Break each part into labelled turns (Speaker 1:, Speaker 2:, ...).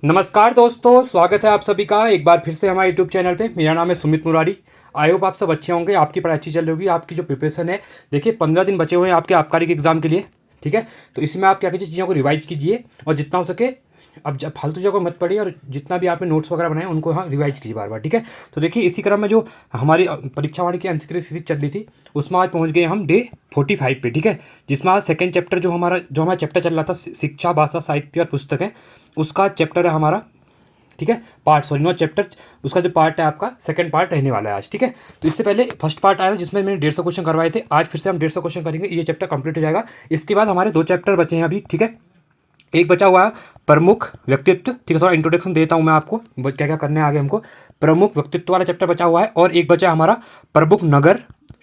Speaker 1: नमस्कार दोस्तों, स्वागत है आप सभी का एक बार फिर से हमारे यूट्यूब चैनल पे। मेरा नाम है सुमित मुरारी। आई होप आप सब अच्छे होंगे, आपकी पढ़ाई अच्छी चल रही होगी। आपकी जो प्रिपरेशन है, देखिए 15 दिन बचे हुए हैं आपके आबकारी के एग्ज़ाम के लिए, ठीक है। तो इसमें आप क्या कीजिए, चीज़ों को रिवाइज कीजिए और जितना हो सके अब जब फालतू जगह मत पढ़िए और जितना भी आपने नोट्स वगैरह बनाए उनको हाँ रिवाइज कीजिए बार बार, ठीक है। तो देखिए इसी क्रम में जो हमारी परीक्षा वाणी की एमसीक्यू सीरीज चल रही थी उसमें आज पहुंच गए हम डे 45 पे, ठीक है। जिसमें आज सेकंड चैप्टर जो हमारा चैप्टर चल रहा था शिक्षा, भाषा, साहित्य और पुस्तकें, उसका चैप्टर है हमारा, ठीक है। नॉट चैप्टर, उसका जो पार्ट है आपका सेकंड पार्ट रहने वाला है आज, ठीक है। तो इससे पहले फर्स्ट पार्ट आया था जिसमें मैंने 150 क्वेश्चन करवाए थे। आज फिर से हम 150 क्वेश्चन करेंगे, ये चैप्टर कंप्लीट हो जाएगा। इसके बाद हमारे 2 चैप्टर बचे हैं अभी, ठीक है। एक बचा हुआ है प्रमुख व्यक्तित्व, ठीक है। थोड़ा इंट्रोडक्शन देता हूँ मैं आपको क्या क्या करने आगे हमको। प्रमुख व्यक्तित्व वाला चैप्टर बचा हुआ है और एक बचा हमारा प्रमुख नगर,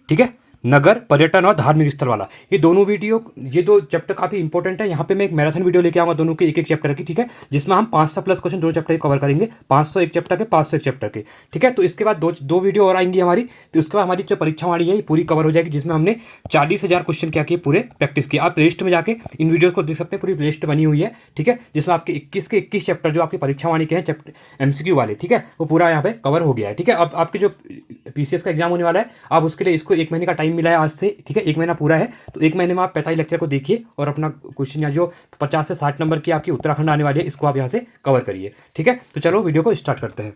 Speaker 1: ठीक है, नगर पर्यटन और धार्मिक स्थल वाला। ये दोनों वीडियो, ये 2 चैप्टर काफ़ी इंपॉर्टेंट है। यहाँ पे मैं एक मैराथन वीडियो लेके आऊँगा दोनों के एक एक चैप्टर की, ठीक है, जिसमें हम 500 प्लस क्वेश्चन दोनों चैप्टर कवर करेंगे। 500 एक चैप्टर के, 500 एक चैप्टर के, ठीक है। तो इसके बाद दो वीडियो और आएंगी हमारी। तो उसके बाद हमारी जो परीक्षा वाली है ये पूरी कवर हो जाएगी, जिसमें हमने 40,000 क्वेश्चन क्या किए, पूरे प्रैक्टिस किए। आप प्लेलिस्ट में जाके इन वीडियोज़ को देख सकते हैं, पूरी प्लेलिस्ट बनी हुई है, ठीक है। जिसमें आपके 21 के 21 चैप्टर जो आपकी परीक्षा वाणी के हैं चैप्टर एमसीक्यू वाले, ठीक है, वो पूरा यहाँ पे कवर हो गया है, ठीक है। अब आपके जो पीसीएस का एग्जाम होने वाला है, आप उसके लिए इसको 1 महीने का टाइम मिला है आज से, ठीक है। 1 महीना पूरा है, तो 1 महीने में आप 45 लेक्चर को देखिए और अपना क्वेश्चन या जो 50 से 60 नंबर की आपकी उत्तराखंड आने वाली है इसको आप यहाँ से कवर करिए, ठीक है। तो चलो वीडियो को स्टार्ट करते हैं।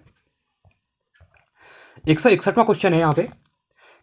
Speaker 1: 161वां क्वेश्चन है यहाँ पे,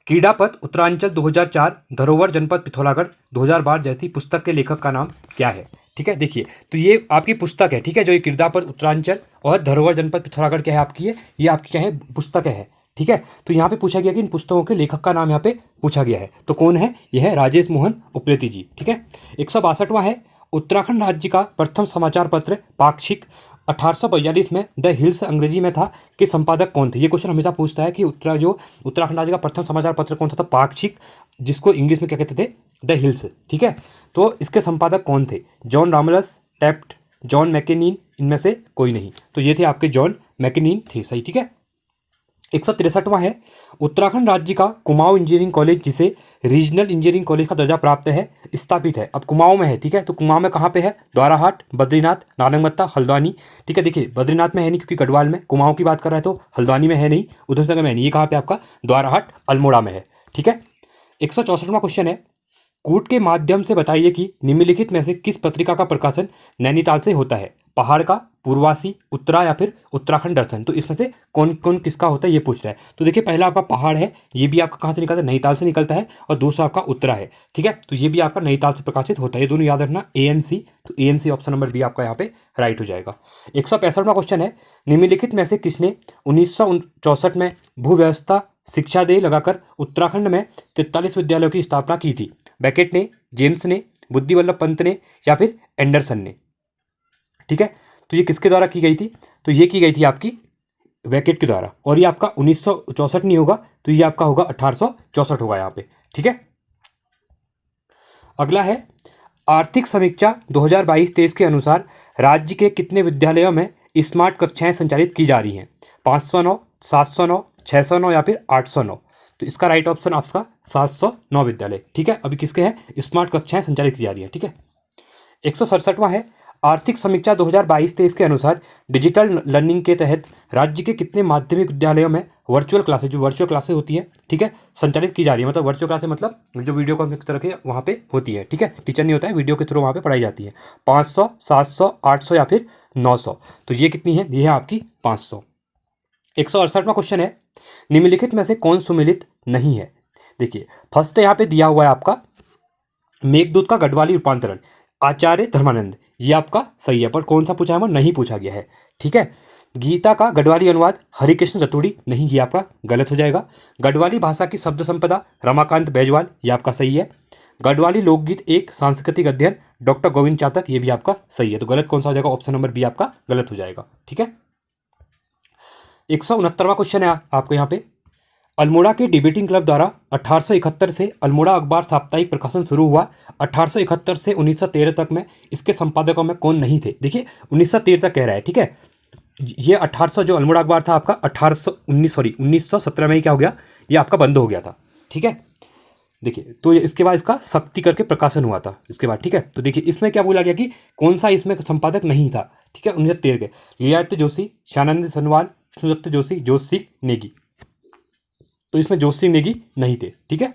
Speaker 1: क्रीडापथ उत्तरांचल 2004 धरोहर जनपद पिथौरागढ़ 2012 जैसी पुस्तक के लेखक का नाम क्या है, ठीक है। देखिए तो ये आपकी पुस्तक है, ठीक है, जो ये क्रीडापथ उत्तरांचल और धरोहर जनपद पिथौरागढ़ क्या है आपकी है, ये आपकी क्या है, पुस्तकें है, ठीक है। तो यहाँ पे पूछा गया कि इन पुस्तकों के लेखक का नाम यहाँ पे पूछा गया है, तो कौन है, यह है राजेश मोहन उप्रेती जी, ठीक है। 162वां है, उत्तराखंड राज्य का प्रथम समाचार पत्र पाक्षिक 1842 में द हिल्स अंग्रेजी में था कि संपादक कौन थे। ये क्वेश्चन हमेशा पूछता है कि उत्तराखंड राज्य का प्रथम समाचार पत्र कौन सा था, पाक्षिक, जिसको इंग्लिश में क्या कहते थे, द हिल्स, ठीक है। तो इसके संपादक कौन थे, जॉन रामलस, टेफ्ट, जॉन मैकेनीन, इनमें से कोई नहीं। तो ये थे आपके जॉन मैकेनीन थे, सही, ठीक है। 163वां है, उत्तराखंड राज्य का कुमाऊं इंजीनियरिंग कॉलेज, जिसे रीजनल इंजीनियरिंग कॉलेज का दर्जा प्राप्त है, स्थापित है। अब कुमाऊं में है, ठीक है। तो कुमाऊं में कहाँ पे है, द्वाराहाट, बद्रीनाथ, नालंगमत्ता, हल्द्वानी, ठीक है। देखिए बद्रीनाथ में है नहीं क्योंकि गढ़वाल में, कुमाऊं की बात कर रहा है तो हल्द्वानी में है नहीं, उधमसिंह में है नहीं, ये कहाँ पे आपका द्वाराहाट अल्मोड़ा में है, ठीक है। 164वां क्वेश्चन है, कूट के माध्यम से बताइए कि निम्नलिखित में से किस पत्रिका का प्रकाशन नैनीताल से होता है, पहाड़ का, पूर्वासी, उत्तरा या फिर उत्तराखंड दर्शन। तो इसमें से कौन कौन किसका होता है ये पूछ रहा है। तो देखिए पहला आपका पहाड़ है, ये भी आपका कहाँ से निकलता है, नैनीताल से निकलता है, और दूसरा आपका उत्तरा है, ठीक है। तो ये भी आपका नैनीताल से प्रकाशित होता है, ये दोनों याद रखना, ANC। तो ANC ऑप्शन नंबर बी आपका यहाँ पे राइट हो जाएगा। 165वां क्वेश्चन है, निम्नलिखित में से किसने 1964 में भूव्यवस्था शिक्षा दे लगाकर उत्तराखंड में 43 विद्यालयों की स्थापना की थी। बैकेट ने, जेम्स ने, बुद्धि वल्लभ पंत ने या फिर एंडरसन ने, ठीक है। तो ये किसके द्वारा की गई थी, तो ये की गई थी आपकी बैकेट के द्वारा, और ये आपका 1964 नहीं होगा, तो ये आपका होगा 1864 होगा यहाँ पे, ठीक है। अगला है, आर्थिक समीक्षा 2022-23 के अनुसार राज्य के कितने विद्यालयों में स्मार्ट कक्षाएं संचालित की जा रही हैं, 509, 709, 609 या फिर 809। तो इसका राइट ऑप्शन आपका 709 विद्यालय, ठीक है। अभी किसके हैं, स्मार्ट कक्षाएं संचालित की जा रही हैं, ठीक है। 167वां है, आर्थिक समीक्षा 2022-23 के अनुसार डिजिटल लर्निंग के तहत राज्य के कितने माध्यमिक विद्यालयों में वर्चुअल क्लासेज, जो वर्चुअल क्लासेज होती है, ठीक है, संचालित की जा रही है। मतलब वर्चुअल क्लासेज मतलब जो वीडियो कॉन्फ्रेंस तरह के वहाँ पे होती है, ठीक है, टीचर नहीं होता है, वीडियो के थ्रू वहाँ पे पढ़ाई जाती है। 500, 700, 800 या फिर 900। तो ये कितनी है, ये है आपकी 500। 168वां क्वेश्चन है, निम्नलिखित में से कौन सुमेलित नहीं है। देखिए फर्स्ट यहाँ पे दिया हुआ है आपका मेघदूत का गढ़वाली रूपांतरण, आचार्य धर्मानंद, ये आपका सही है, पर कौन सा पूछा है, वो नहीं पूछा गया है, ठीक है। गीता का गढ़वाली अनुवाद हरिकृष्ण चतुर्वेदी, नहीं, ये आपका गलत हो जाएगा। गढ़वाली भाषा की शब्द संपदा रमाकांत बैजवाल, ये आपका सही है। गढ़वाली लोकगीत एक सांस्कृतिक अध्ययन डॉक्टर गोविंद चातक, ये भी आपका सही है। तो गलत कौन सा हो जाएगा, ऑप्शन नंबर बी आपका गलत हो जाएगा, ठीक है। 169वां क्वेश्चन है आपको यहाँ पे, अल्मोड़ा के डिबेटिंग क्लब द्वारा 1871 से अल्मोड़ा अखबार साप्ताहिक प्रकाशन शुरू हुआ। 1871 से 1913 तक में इसके संपादकों में कौन नहीं थे। देखिए 1913 तक कह रहा है, ठीक है। ये 1800 जो अल्मोड़ा अखबार था आपका 1917 में ही क्या हो गया, ये आपका बंद हो गया था, ठीक है। देखिए, तो इसके बाद इसका शक्ति करके प्रकाशन हुआ था इसके बाद, ठीक है। तो देखिए इसमें क्या बोला गया कि कौन सा इसमें संपादक नहीं था, ठीक है। 1913 के रियायत जोशी, श्यानंद सनवाल, सुदत्त जोशी, जोशी नेगी, तो इसमें जोशी नेगी नहीं थे, ठीक है।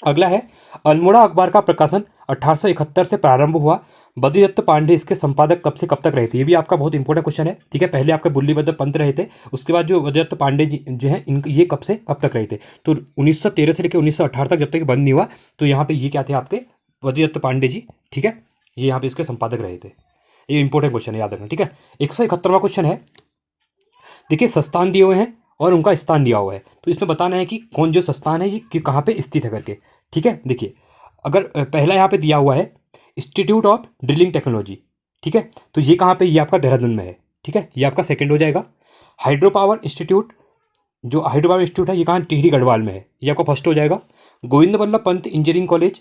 Speaker 1: अगला है अल्मोड़ा अखबार का प्रकाशन 1871 से प्रारंभ हुआ, बद्रीदत्त पांडे इसके संपादक कब से कब तक रहे थे, ये भी आपका बहुत इंपॉर्टेंट क्वेश्चन है, ठीक है। पहले आपके बुल्लीभद्र पंत रहे थे, उसके बाद जो बद्रीदत्त पांडे जी जो है इनके ये कब से कब तक रहे थे, तो 1913 से लेकर 1918 तक जब तक बंद नहीं हुआ, तो यहाँ पे ये क्या थे आपके बद्रीदत्त पांडे जी, ठीक है। ये यहाँ पे इसके संपादक रहे थे, ये इंपॉर्टेंट क्वेश्चन है, याद रखना, ठीक है। 171वां क्वेश्चन है, देखिए संस्थान दिए हुए हैं और उनका स्थान दिया हुआ है, तो इसमें बताना है कि कौन जो संस्थान है ये कहाँ पे स्थित है करके, ठीक है। देखिए अगर पहला यहाँ पे दिया हुआ है इंस्टीट्यूट ऑफ ड्रिलिंग टेक्नोलॉजी, ठीक है, तो ये कहाँ पे, ये आपका देहरादून में है, ठीक है, ये आपका सेकंड हो जाएगा। हाइड्रो पावर इंस्टीट्यूट, जो हाइड्रो पावर इंस्टीट्यूट है ये कहाँ, टिहरी गढ़वाल में है, ये आपका फर्स्ट हो जाएगा। गोविंद बल्लभ पंत इंजीनियरिंग कॉलेज,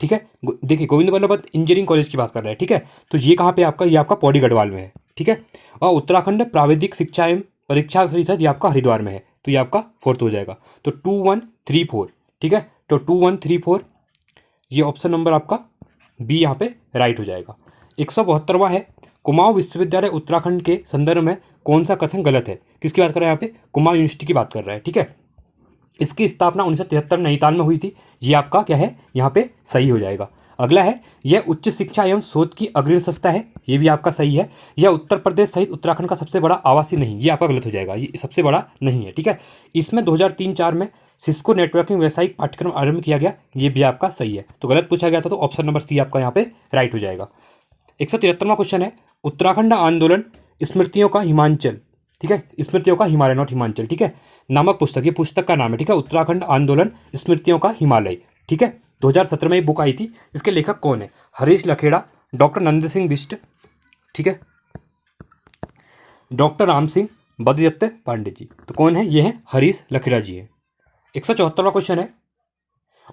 Speaker 1: ठीक है, देखिए गोविंद बल्लभ पंत इंजीनियरिंग कॉलेज की बात कर रहे हैं, ठीक है, तो ये कहाँ पे आपका, ये आपका पौड़ी गढ़वाल में है, ठीक है। और उत्तराखंड प्राविधिक शिक्षा एवं परीक्षा परिषद ये आपका हरिद्वार में है, तो ये आपका फोर्थ हो जाएगा। तो 2134, ठीक है, तो 2134 ये ऑप्शन नंबर आपका बी यहाँ पे राइट हो जाएगा। 172वां है कुमाऊं विश्वविद्यालय उत्तराखंड के संदर्भ में कौन सा कथन गलत है, किसकी बात कर रहे हैं यहाँ पे, कुमाऊं यूनिवर्सिटी की बात कर रहा है, ठीक है। इसकी स्थापना 1973 नैनीताल में हुई थी, ये आपका क्या है यहाँ पे सही हो जाएगा। अगला है यह उच्च शिक्षा एवं शोध की अग्रणी संस्था है, ये भी आपका सही है। यह उत्तर प्रदेश सहित उत्तराखंड का सबसे बड़ा आवासीय नहीं, ये आपका गलत हो जाएगा, ये सबसे बड़ा नहीं है, ठीक है। इसमें 2003-4 में सिस्को नेटवर्किंग व्यावसायिक पाठ्यक्रम आरंभ किया गया, ये भी आपका सही है। तो गलत पूछा गया था, तो ऑप्शन नंबर सी आपका यहाँ पे राइट हो जाएगा। 173वां क्वेश्चन है उत्तराखंड आंदोलन स्मृतियों का हिमाचल, ठीक है, स्मृतियों का हिमालय नॉट हिमाचल, ठीक है, नामक पुस्तक, ये पुस्तक का नाम है, ठीक है, उत्तराखंड आंदोलन स्मृतियों का हिमालय, ठीक है। 2017 में ये बुक आई थी, इसके लेखक कौन है, हरीश लखेड़ा, डॉक्टर नंद सिंह बिष्ट, ठीक है, डॉक्टर राम सिंह, बद्रीदत्त पांडे जी, तो कौन है, ये हैं हरीश लखेड़ा जी है। 174वां क्वेश्चन है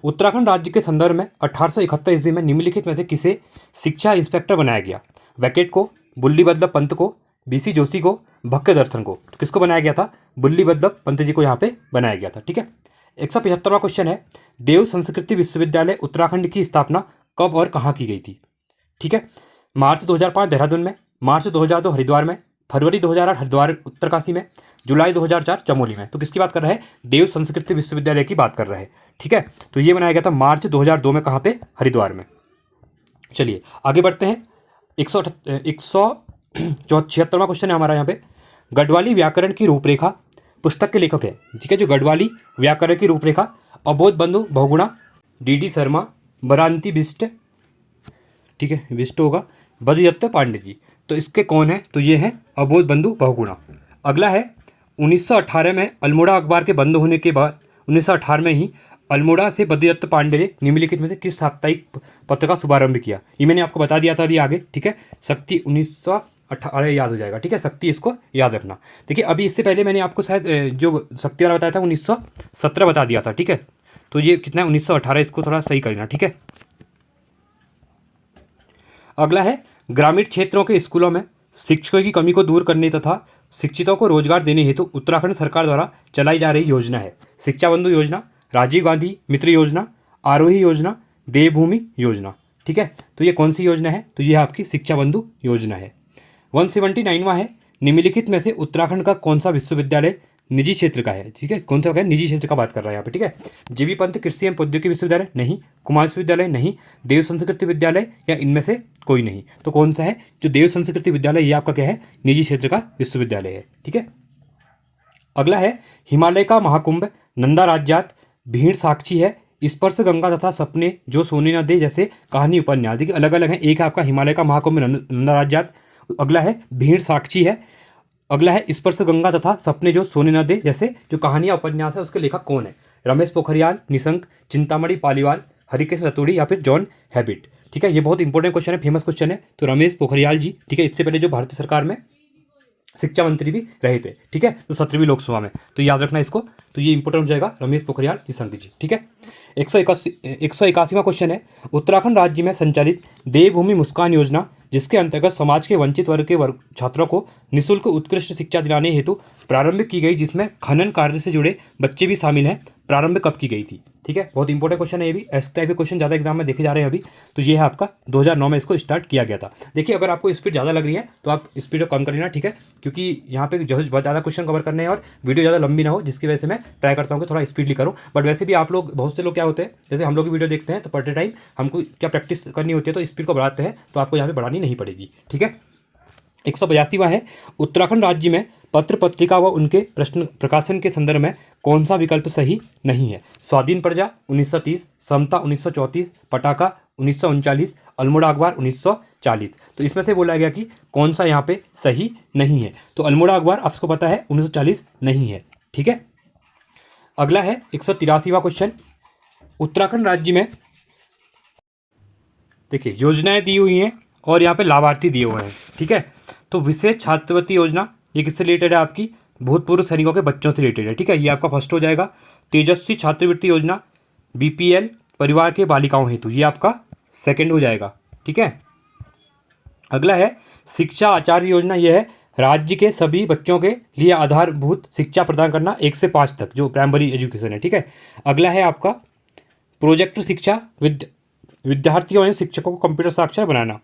Speaker 1: उत्तराखंड राज्य के संदर्भ में 1871 ईस्वी में निम्नलिखित में से किसे शिक्षा इंस्पेक्टर बनाया गया, वैकेट को, बुल्लीबल्लभ पंत को, बीसी जोशी को, भक्के दर्शन को, तो किसको बनाया गया था, बुल्लीबल्लभ पंत जी को यहाँ पे बनाया गया था, ठीक है। 175वां क्वेश्चन है देव संस्कृति विश्वविद्यालय उत्तराखंड की स्थापना कब और कहाँ की गई थी, ठीक है, मार्च 2005 देहरादून में, मार्च 2002 हरिद्वार में, फरवरी 2008 हरिद्वार उत्तरकाशी में, जुलाई 2004 चमोली में, तो किसकी बात कर रहा है, देव संस्कृति विश्वविद्यालय की बात कर रहा है, ठीक है। तो ये बनाया गया था मार्च 2002 में, कहाँ पे, हरिद्वार में। चलिए आगे बढ़ते हैं। 176वां क्वेश्चन है हमारा यहाँ पे गढ़वाली व्याकरण की रूपरेखा पुस्तक के लेखक है, ठीक है, जो गढ़वाली व्याकरण की रूपरेखा अबोध बंधु बहुगुणा, डी शर्मा, बरांती बिष्ट, ठीक है, बिष्ट होगा, बद्रीदत्त पांडे जी, तो इसके कौन है, तो ये हैं अबोध बंधु बहुगुणा। अगला है 1918 में अल्मोड़ा अखबार के बंद होने के बाद 1918 में ही अल्मोड़ा से बद्रीदत्त पांडे ने निम्नलिखित में से किस साप्ताहिक पत्र का शुभारंभ किया, ये मैंने आपको बता दिया था अभी आगे, ठीक है, शक्ति 1918 याद हो जाएगा, ठीक है, शक्ति इसको याद रखना। देखिए अभी इससे पहले मैंने आपको शायद जो शक्ति वाला बताया था 1917 बता दिया था, ठीक है, तो ये कितना है 1918, इसको थोड़ा सही करना, ठीक है। अगला है ग्रामीण क्षेत्रों के स्कूलों में शिक्षकों की कमी को दूर करने तथा शिक्षितों को रोजगार देने हेतु उत्तराखंड सरकार द्वारा चलाई जा रही योजना है शिक्षा बंधु योजना, राजीव गांधी मित्र योजना, आरोही योजना, देवभूमि योजना, ठीक है। तो ये कौन सी योजना है, तो ये आपकी शिक्षा बंधु योजना है। 179वां है निम्नलिखित में से उत्तराखंड का कौन सा विश्वविद्यालय निजी क्षेत्र का है, ठीक है, कौन सा है, निजी क्षेत्र का बात कर रहा है यहाँ पे, ठीक है। जीबी पंत कृषि एवं प्रौद्योगिकी विश्वविद्यालय नहीं, कुमार विश्वविद्यालय नहीं, देव संस्कृति विद्यालय या इनमें से कोई नहीं, तो कौन सा है, जो देव संस्कृति विद्यालय ये आपका क्या है, निजी क्षेत्र का विश्वविद्यालय है, ठीक है। अगला है हिमालय का महाकुंभ, नंदा राज्यात, भीड़ साक्षी है, स्पर्श गंगा तथा सपने जो सोने न दे जैसे कहानी उपन्यास, देखिए अलग अलग है, एक है आपका हिमालय का महाकुंभ नंदा राज्यात, अगला है भीड़ साक्षी है, अगला है स्पर्श गंगा तथा सपने जो सोने न दे जैसे जो कहानियाँ उपन्यास है, उसके लेखक कौन है, रमेश पोखरियाल निशंक, चिंतामणि पालीवाल, हरिकेश रतूड़ी या फिर जॉन हैबिट, ठीक है। ये बहुत इंपॉर्टेंट क्वेश्चन है, फेमस क्वेश्चन है, तो रमेश पोखरियाल जी, ठीक है, इससे पहले जो भारतीय सरकार में शिक्षा मंत्री भी रहे थे, ठीक है, तो 17वीं लोकसभा में, तो याद रखना इसको, तो ये इंपॉर्टेंट हो जाएगा रमेश पोखरियाल निशंक जी, ठीक है। 181वां क्वेश्चन है उत्तराखंड राज्य में संचालित देवभूमि मुस्कान योजना जिसके अंतर्गत समाज के वंचित वर्ग के छात्रों को निःशुल्क उत्कृष्ट शिक्षा दिलाने हेतु प्रारंभ की गई, जिसमें खनन कार्य से जुड़े बच्चे भी शामिल हैं, प्रारंभ कब की गई थी। ठीक है, बहुत इंपॉर्टेंट क्वेश्चन है ये भी, इस टाइप के क्वेश्चन ज़्यादा एग्जाम में देखे जा रहे हैं अभी। तो ये है आपका 2009 में इसको स्टार्ट किया गया था। देखिए अगर आपको स्पीड ज़्यादा लग रही है तो आप स्पीड को कम कर लेना, ठीक है, क्योंकि यहाँ पे जो है बहुत ज़्यादा क्वेश्चन कवर करने हैं और वीडियो ज़्यादा लंबी ना हो, जिसकी वजह से मैं ट्राई करता हूँ कि थोड़ा स्पीडली करूँ। बट वैसे भी आप लोग, बहुत से लोग क्या होते हैं, जैसे हम लोग की वीडियो देखते हैं तो पढ़ते टाइम हमको क्या प्रैक्टिस करनी होती है तो स्पीड को बढ़ाते हैं, तो आपको यहाँ पे बढ़ानी नहीं पड़ेगी। ठीक है, 182वां है, उत्तराखंड राज्य में पत्र पत्रिका व उनके प्रश्न प्रकाशन के संदर्भ में कौन सा विकल्प सही नहीं है। स्वाधीन प्रजा 1930, समता 1934, पटाखा 1939, अल्मोड़ा अखबार 1940। तो इसमें से बोला गया कि कौन सा यहाँ पे सही नहीं है। तो अल्मोड़ा अखबार आपको पता है 1940 नहीं है। ठीक है, अगला है 183वां क्वेश्चन, उत्तराखंड राज्य में देखिए योजनाएं दी हुई हैं और यहाँ पे लाभार्थी दिए हुए हैं। ठीक है, तो विशेष छात्रवृत्ति योजना ये किससे रिलेटेड है, आपकी भूतपूर्व सैनिकों के बच्चों से रिलेटेड है। ठीक है, ये आपका फर्स्ट हो जाएगा। तेजस्वी छात्रवृत्ति योजना बीपीएल परिवार के बालिकाओं हेतु, ये आपका सेकंड हो जाएगा। ठीक है, अगला है शिक्षा आचार्य योजना, यह है राज्य के सभी बच्चों के लिए आधारभूत शिक्षा प्रदान करना 1 से 5 तक, जो प्राइमरी एजुकेशन है। ठीक है, अगला है आपका प्रोजेक्ट शिक्षा विद्यार्थियों एवं शिक्षकों को कंप्यूटर साक्षर बनाना,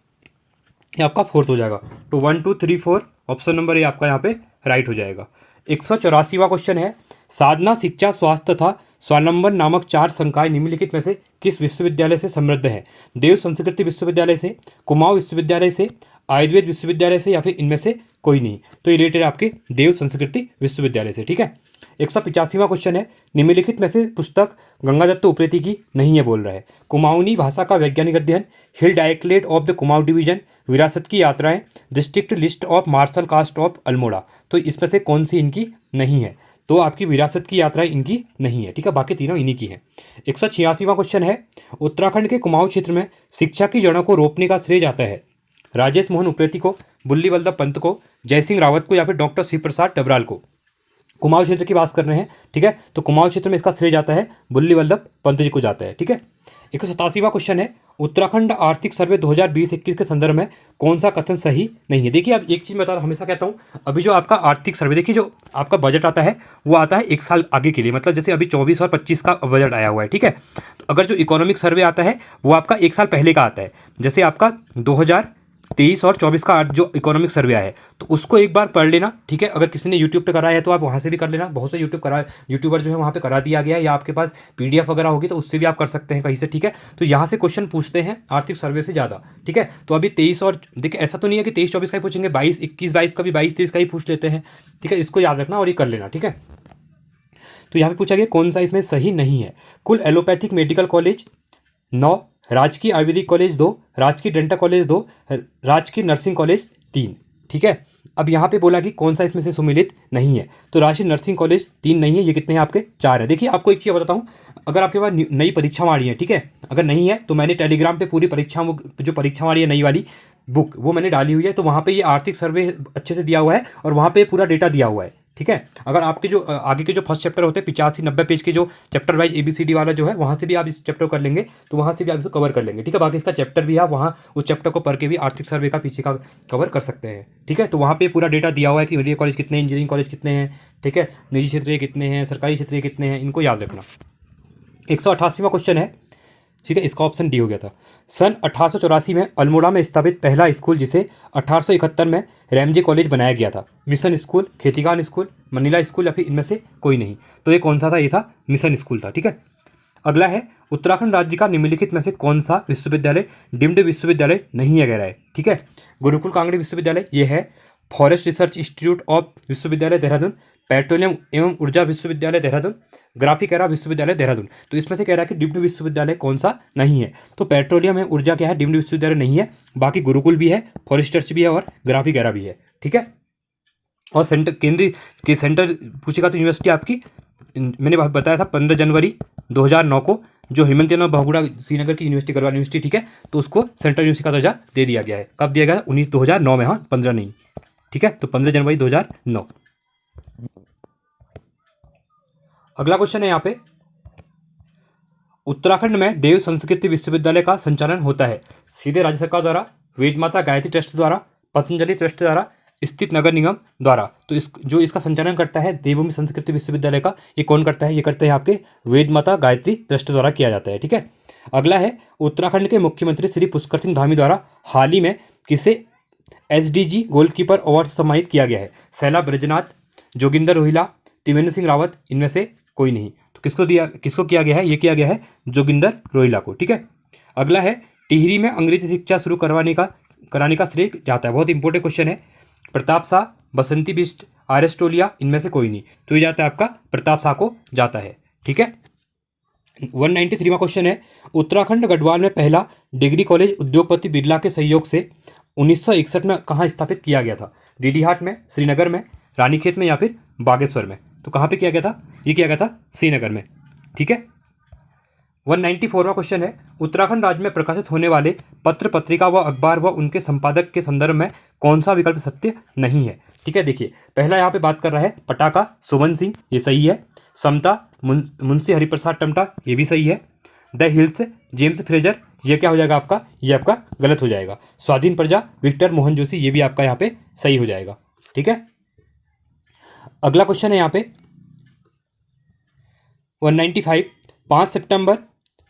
Speaker 1: ये आपका फोर्थ हो जाएगा। तो 1 2 3 4 ऑप्शन नंबर ये आपका यहाँ पे राइट हो जाएगा। 184वां क्वेश्चन है, साधना शिक्षा स्वास्थ्य तथा स्वावलंबन नामक 4 संकाय निम्नलिखित में से किस विश्वविद्यालय से समृद्ध हैं। देव संस्कृति विश्वविद्यालय से, कुमाऊं विश्वविद्यालय से, आयुर्वेद विश्वविद्यालय से, या फिर इनमें से कोई नहीं। तो ये रिलेटेड आपके देव संस्कृति विश्वविद्यालय से। ठीक है, 185वां क्वेश्चन है, निम्नलिखित में से पुस्तक गंगादत्त उप्रेती की नहीं है बोल रहा है। कुमाऊनी भाषा का वैज्ञानिक अध्ययन, hill dialect of the Kumaon division, विरासत की यात्राएं, district list of martial caste of Almora. तो इसमें से कौन सी इनकी नहीं है, तो आपकी विरासत की यात्राएं इनकी नहीं है। ठीक है, बाकी तीनों इन्हीं की है। 186वां क्वेश्चन है, उत्तराखंड के कुमाऊं क्षेत्र में शिक्षा की जड़ों को रोपने का श्रेय जाता है राजेश मोहन उप्रेती को, बुल्ली वल्लभ पंत को, जयसिंह रावत को, या फिर डॉक्टर शिव प्रसाद डबराल को। कुमाऊं क्षेत्र की बात कर रहे हैं। ठीक है, तो कुमाऊं क्षेत्र में इसका श्रेय जाता है बुल्ली वल्लभ पंत जी को जाता है। ठीक है, 187वां क्वेश्चन है, उत्तराखंड आर्थिक सर्वे 2020-21 के संदर्भ में कौन सा कथन सही नहीं है। देखिए अब एक चीज़ मैं हमेशा कहता हूँ, अभी जो आपका आर्थिक सर्वे, देखिए जो आपका बजट आता है वो आता है 1 साल आगे के लिए, मतलब जैसे अभी 24 और 25 का बजट आया हुआ है। ठीक है, तो अगर जो इकोनॉमिक सर्वे आता है वो आपका 1 साल पहले का आता है, जैसे आपका 2023 और 24 का जो इकोनॉमिक सर्वे आया है, तो उसको एक बार पढ़ लेना। ठीक है, अगर किसी ने यूट्यूब पे कराया है तो आप वहाँ से भी कर लेना, बहुत से यूट्यूबर जो है वहाँ पे करा दिया गया है, या आपके पास पीडीएफ वगैरह होगी तो उससे भी आप कर सकते हैं कहीं से। ठीक है, तो यहाँ से क्वेश्चन पूछते हैं आर्थिक सर्वे से ज़्यादा। ठीक है, तो अभी 23 और देखिए ऐसा तो नहीं है कि 23-24 का ही पूछेंगे, 22-21-22 का भी, 22-23 का ही पूछ लेते हैं। ठीक है, इसको याद रखना और ये कर लेना। ठीक है, तो यहाँ पे पूछा गया कौन सा इसमें सही नहीं है। कुल एलोपैथिक मेडिकल कॉलेज 9, राजकीय आयुर्वेदिक कॉलेज 2, राजकीय डेंटल कॉलेज 2, राजकीय नर्सिंग कॉलेज 3। ठीक है, अब यहाँ पे बोला कि कौन सा इसमें से सुमिलित नहीं है, तो राजकीय नर्सिंग कॉलेज 3 नहीं है, ये कितने हैं आपके 4 है। देखिए आपको एक चीज़ बताता हूँ, अगर आपके पास नई परीक्षा आ रही है, ठीक है, अगर नहीं है तो मैंने टेलीग्राम पे पूरी परीक्षा जो परीक्षा आ रही है नई वाली बुक वो मैंने डाली हुई है, तो वहाँ पे ये आर्थिक सर्वे अच्छे से दिया हुआ है और वहाँ पे पूरा डेटा दिया हुआ है। ठीक है, अगर आपके जो आगे के जो फर्स्ट चैप्टर होते हैं 85-90 पेज के जो चैप्टर वाइज ABCD वाला जो है, वहाँ से भी आप इस चैप्टर कर लेंगे तो वहाँ से भी आप इसको कवर कर लेंगे। ठीक है, बाकी इसका चैप्टर भी है, वहाँ उस चैप्टर को पढ़ के भी आर्थिक सर्वे का पीछे का कवर कर सकते हैं। ठीक है, तो वहाँ पे पूरा डेटा दिया हुआ है कि मेडिकल कॉलेज कितने हैं, इंजीनियरिंग कॉलेज कितने हैं, ठीक है, निजी क्षेत्रीय कितने हैं, सरकारी क्षेत्रीय कितने हैं, इनको याद रखना। 188वां क्वेश्चन है, ठीक है, इसका ऑप्शन डी हो गया था। सन 1884 में अल्मोड़ा में स्थापित पहला स्कूल जिसे 1871 में रैमजे कॉलेज बनाया गया था, mission school, Khetigan school, Manila school, या फिर इनमें से कोई नहीं। तो ये कौन सा था, ये था मिशन स्कूल था। ठीक है, अगला है उत्तराखंड राज्य का निम्नलिखित में से कौन सा विश्वविद्यालय डिम्ड विश्वविद्यालय नहीं है, कह रहा है। ठीक है, गुरुकुल कांगड़ी विश्वविद्यालय ये है, फॉरेस्ट रिसर्च इंस्टीट्यूट ऑफ विश्वविद्यालय देहरादून, पेट्रोलियम एवं ऊर्जा विश्वविद्यालय देहरादून, ग्राफिकेरा विश्वविद्यालय देहरादून। तो इसमें से कह रहा है कि डिम्ड विश्वविद्यालय कौन सा नहीं है, तो पेट्रोलियम एवं ऊर्जा क्या है, डिम्ड विश्वविद्यालय नहीं है, बाकी गुरुकुल भी है, फॉरेस्टर्स भी है और ग्राफिकेरा भी है। ठीक है, और सेंटर केंद्रीय के सेंटर पूछेगा तो यूनिवर्सिटी आपकी मैंने बताया था 15 जनवरी 2009 को जो हेमंत यादव बहुगुड़ा श्रीनगर की यूनिवर्सिटी गढ़वाल यूनिवर्सिटी, ठीक है, तो उसको सेंट्रल यूनिवर्सिटी का दर्जा दे दिया गया है। कब दिया गया, 2009 में, हाँ 15 नहीं। ठीक है, तो 15 जनवरी 2009। अगला क्वेश्चन है यहाँ पे, उत्तराखंड में देव संस्कृति विश्वविद्यालय का संचालन होता है सीधे राज्य सरकार द्वारा, वेद माता गायत्री ट्रस्ट द्वारा, पतंजलि ट्रस्ट द्वारा, स्थित नगर निगम द्वारा। तो इसका संचालन करता है देवभूमि संस्कृत विश्वविद्यालय का, ये कौन करता है? ये करते हैं आपके वेद माता गायत्री ट्रस्ट द्वारा किया जाता है। ठीक है, अगला है उत्तराखंड के मुख्यमंत्री श्री पुष्कर सिंह धामी द्वारा हाल ही में किसे SDG गोलकीपर अवार्ड से सम्मानित किया गया है? सैला ब्रजनाथ, जोगिंदर रोहिला, त्रिवेंद्र सिंह रावत, इनमें से कोई नहीं। तो किसको किया गया है? ये किया गया है जोगिंदर रोहिला को। ठीक है, अगला है टिहरी में अंग्रेजी शिक्षा शुरू कराने का श्रेय जाता है, बहुत इंपॉर्टेंट क्वेश्चन है। प्रताप शाह, बसंती बिष्ट, RS टोलिया, इनमें से कोई नहीं। तो ये जाता है आपका प्रताप शाह को जाता है। ठीक है, 193वां क्वेश्चन है उत्तराखंड गढ़वाल में पहला डिग्री कॉलेज उद्योगपति बिरला के सहयोग से 1961 में कहाँ स्थापित किया गया था? डीडीहाट में, श्रीनगर में, रानीखेत में या फिर बागेश्वर में? तो कहाँ पे किया गया था? ये किया गया था श्रीनगर में। ठीक है, 194वां क्वेश्चन है उत्तराखंड राज्य में प्रकाशित होने वाले पत्र पत्रिका व अखबार व उनके संपादक के संदर्भ में कौन सा विकल्प सत्य नहीं है? ठीक है, देखिए पहला यहाँ पे बात कर रहा है पटाखा सुमन सिंह, ये सही है। समता मुंशी हरिप्रसाद टमटा, ये भी सही है। द हिल्स जेम्स फ्रेजर, ये क्या हो जाएगा आपका? ये आपका गलत हो जाएगा। स्वाधीन प्रजा विक्टर मोहन जोशी, ये भी आपका यहाँ पे सही हो जाएगा। ठीक है, अगला क्वेश्चन है यहाँ पे 195 5 सितंबर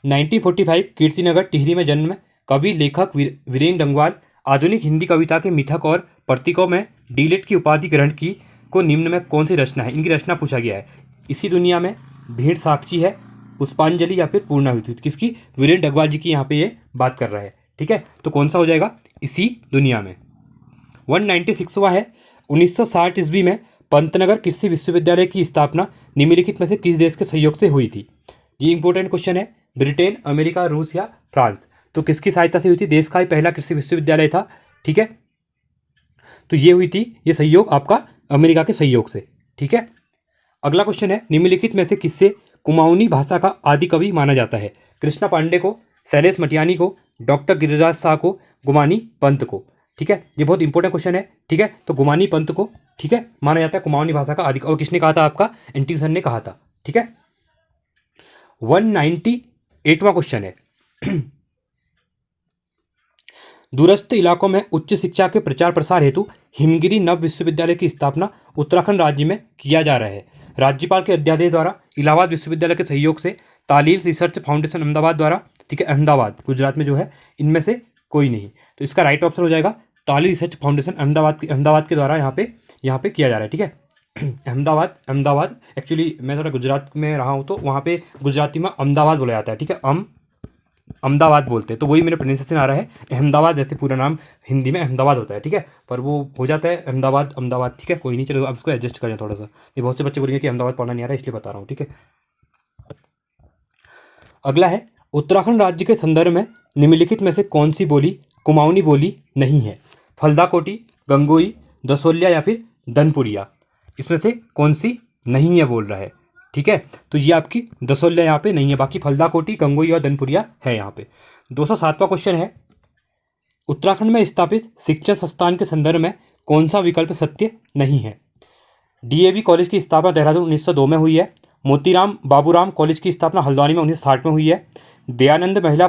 Speaker 1: 1945 कीर्तिनगर टिहरी में जन्म कवि लेखक वीरेंद्र डंगवाल आधुनिक हिंदी कविता के मिथक और प्रतीकों में डीलिट की उपाधि ग्रहण की को निम्न में कौन सी रचना है? इनकी रचना पूछा गया है। इसी दुनिया में, भीड़ साक्षी है, पुष्पांजलि या फिर पूर्णाहुति? किसकी? वीरेंद्र डंगवाल जी की यहाँ पे ये बात कर रहा है। ठीक है, तो कौन सा हो जाएगा? इसी दुनिया में। 196वां है 1960 ईस्वी में पंतनगर कृषि विश्वविद्यालय की स्थापना निम्नलिखित में से किस देश के सहयोग से हुई थी? ये इंपॉर्टेंट क्वेश्चन है। ब्रिटेन, अमेरिका, रूस या फ्रांस? तो किसकी सहायता से हुई थी? देश का ही पहला कृषि विश्वविद्यालय था। ठीक है, तो ये हुई थी, ये सहयोग आपका अमेरिका के सहयोग से। ठीक है, अगला क्वेश्चन है निम्नलिखित में से किससे कुमाऊनी भाषा का आदि कवि माना जाता है? कृष्णा पांडे को, शैलेश मटियानी को, डॉक्टर गिरिराज शाह को, गुमानी पंत को? ठीक है, ये बहुत इंपॉर्टेंट क्वेश्चन है। ठीक है, तो गुमानी पंत को, ठीक है, माना जाता है कुमाऊनी भाषा का आदि। और किसने कहा था? आपका एंटिसन ने कहा था। ठीक है, 198वां क्वेश्चन है दूरस्थ इलाकों में उच्च शिक्षा के प्रचार प्रसार हेतु हिमगिरी नव विश्वविद्यालय की स्थापना उत्तराखंड राज्य में किया जा रहा है। राज्यपाल के अध्यादेश द्वारा इलाहाबाद विश्वविद्यालय के सहयोग से तालील रिसर्च फाउंडेशन अहमदाबाद द्वारा, ठीक है, अहमदाबाद गुजरात में जो है, इनमें से कोई नहीं। तो इसका राइट ऑप्शन हो जाएगा तालील रिसर्च फाउंडेशन अहमदाबाद के द्वारा यहाँ पे किया जा रहा है। ठीक है, अहमदाबाद एक्चुअली मैं थोड़ा गुजरात में रहा हूँ तो वहाँ पे गुजराती में अहमदाबाद बोला जाता है। ठीक है, अहमदाबाद बोलते हैं, तो वही मेरे प्रोनाउंसिएशन आ रहा है अहमदाबाद, जैसे पूरा नाम हिंदी में अहमदाबाद होता है। ठीक है, पर वो हो जाता है अहमदाबाद। ठीक है, कोई नहीं, चलो अब इसको एडजस्ट करें थोड़ा सा। ये बहुत से बच्चे बोलेंगे कि अहमदाबाद पढ़ना नहीं आ रहा है, इसलिए बता रहा हूँ। ठीक है, अगला है उत्तराखंड राज्य के संदर्भ में निम्नलिखित में से कौन सी बोली कुमाऊनी बोली नहीं है? फलदा कोटी, गंगोई, दसोलिया या फिर दनपुरिया? इसमें से कौन सी नहीं है बोल रहा है? ठीक है, तो ये आपकी दसोलिया यहाँ पे नहीं है, बाकी फलदा कोटी, गंगोई और दनपुरिया है यहाँ पे। 207वां क्वेश्चन है उत्तराखंड में स्थापित शिक्षण संस्थान के संदर्भ में कौन सा विकल्प सत्य नहीं है? DAV कॉलेज की स्थापना देहरादून 1902 में हुई है। मोतीराम बाबूराम कॉलेज की स्थापना हल्द्वानी में 1960 में हुई है। दयानंद महिला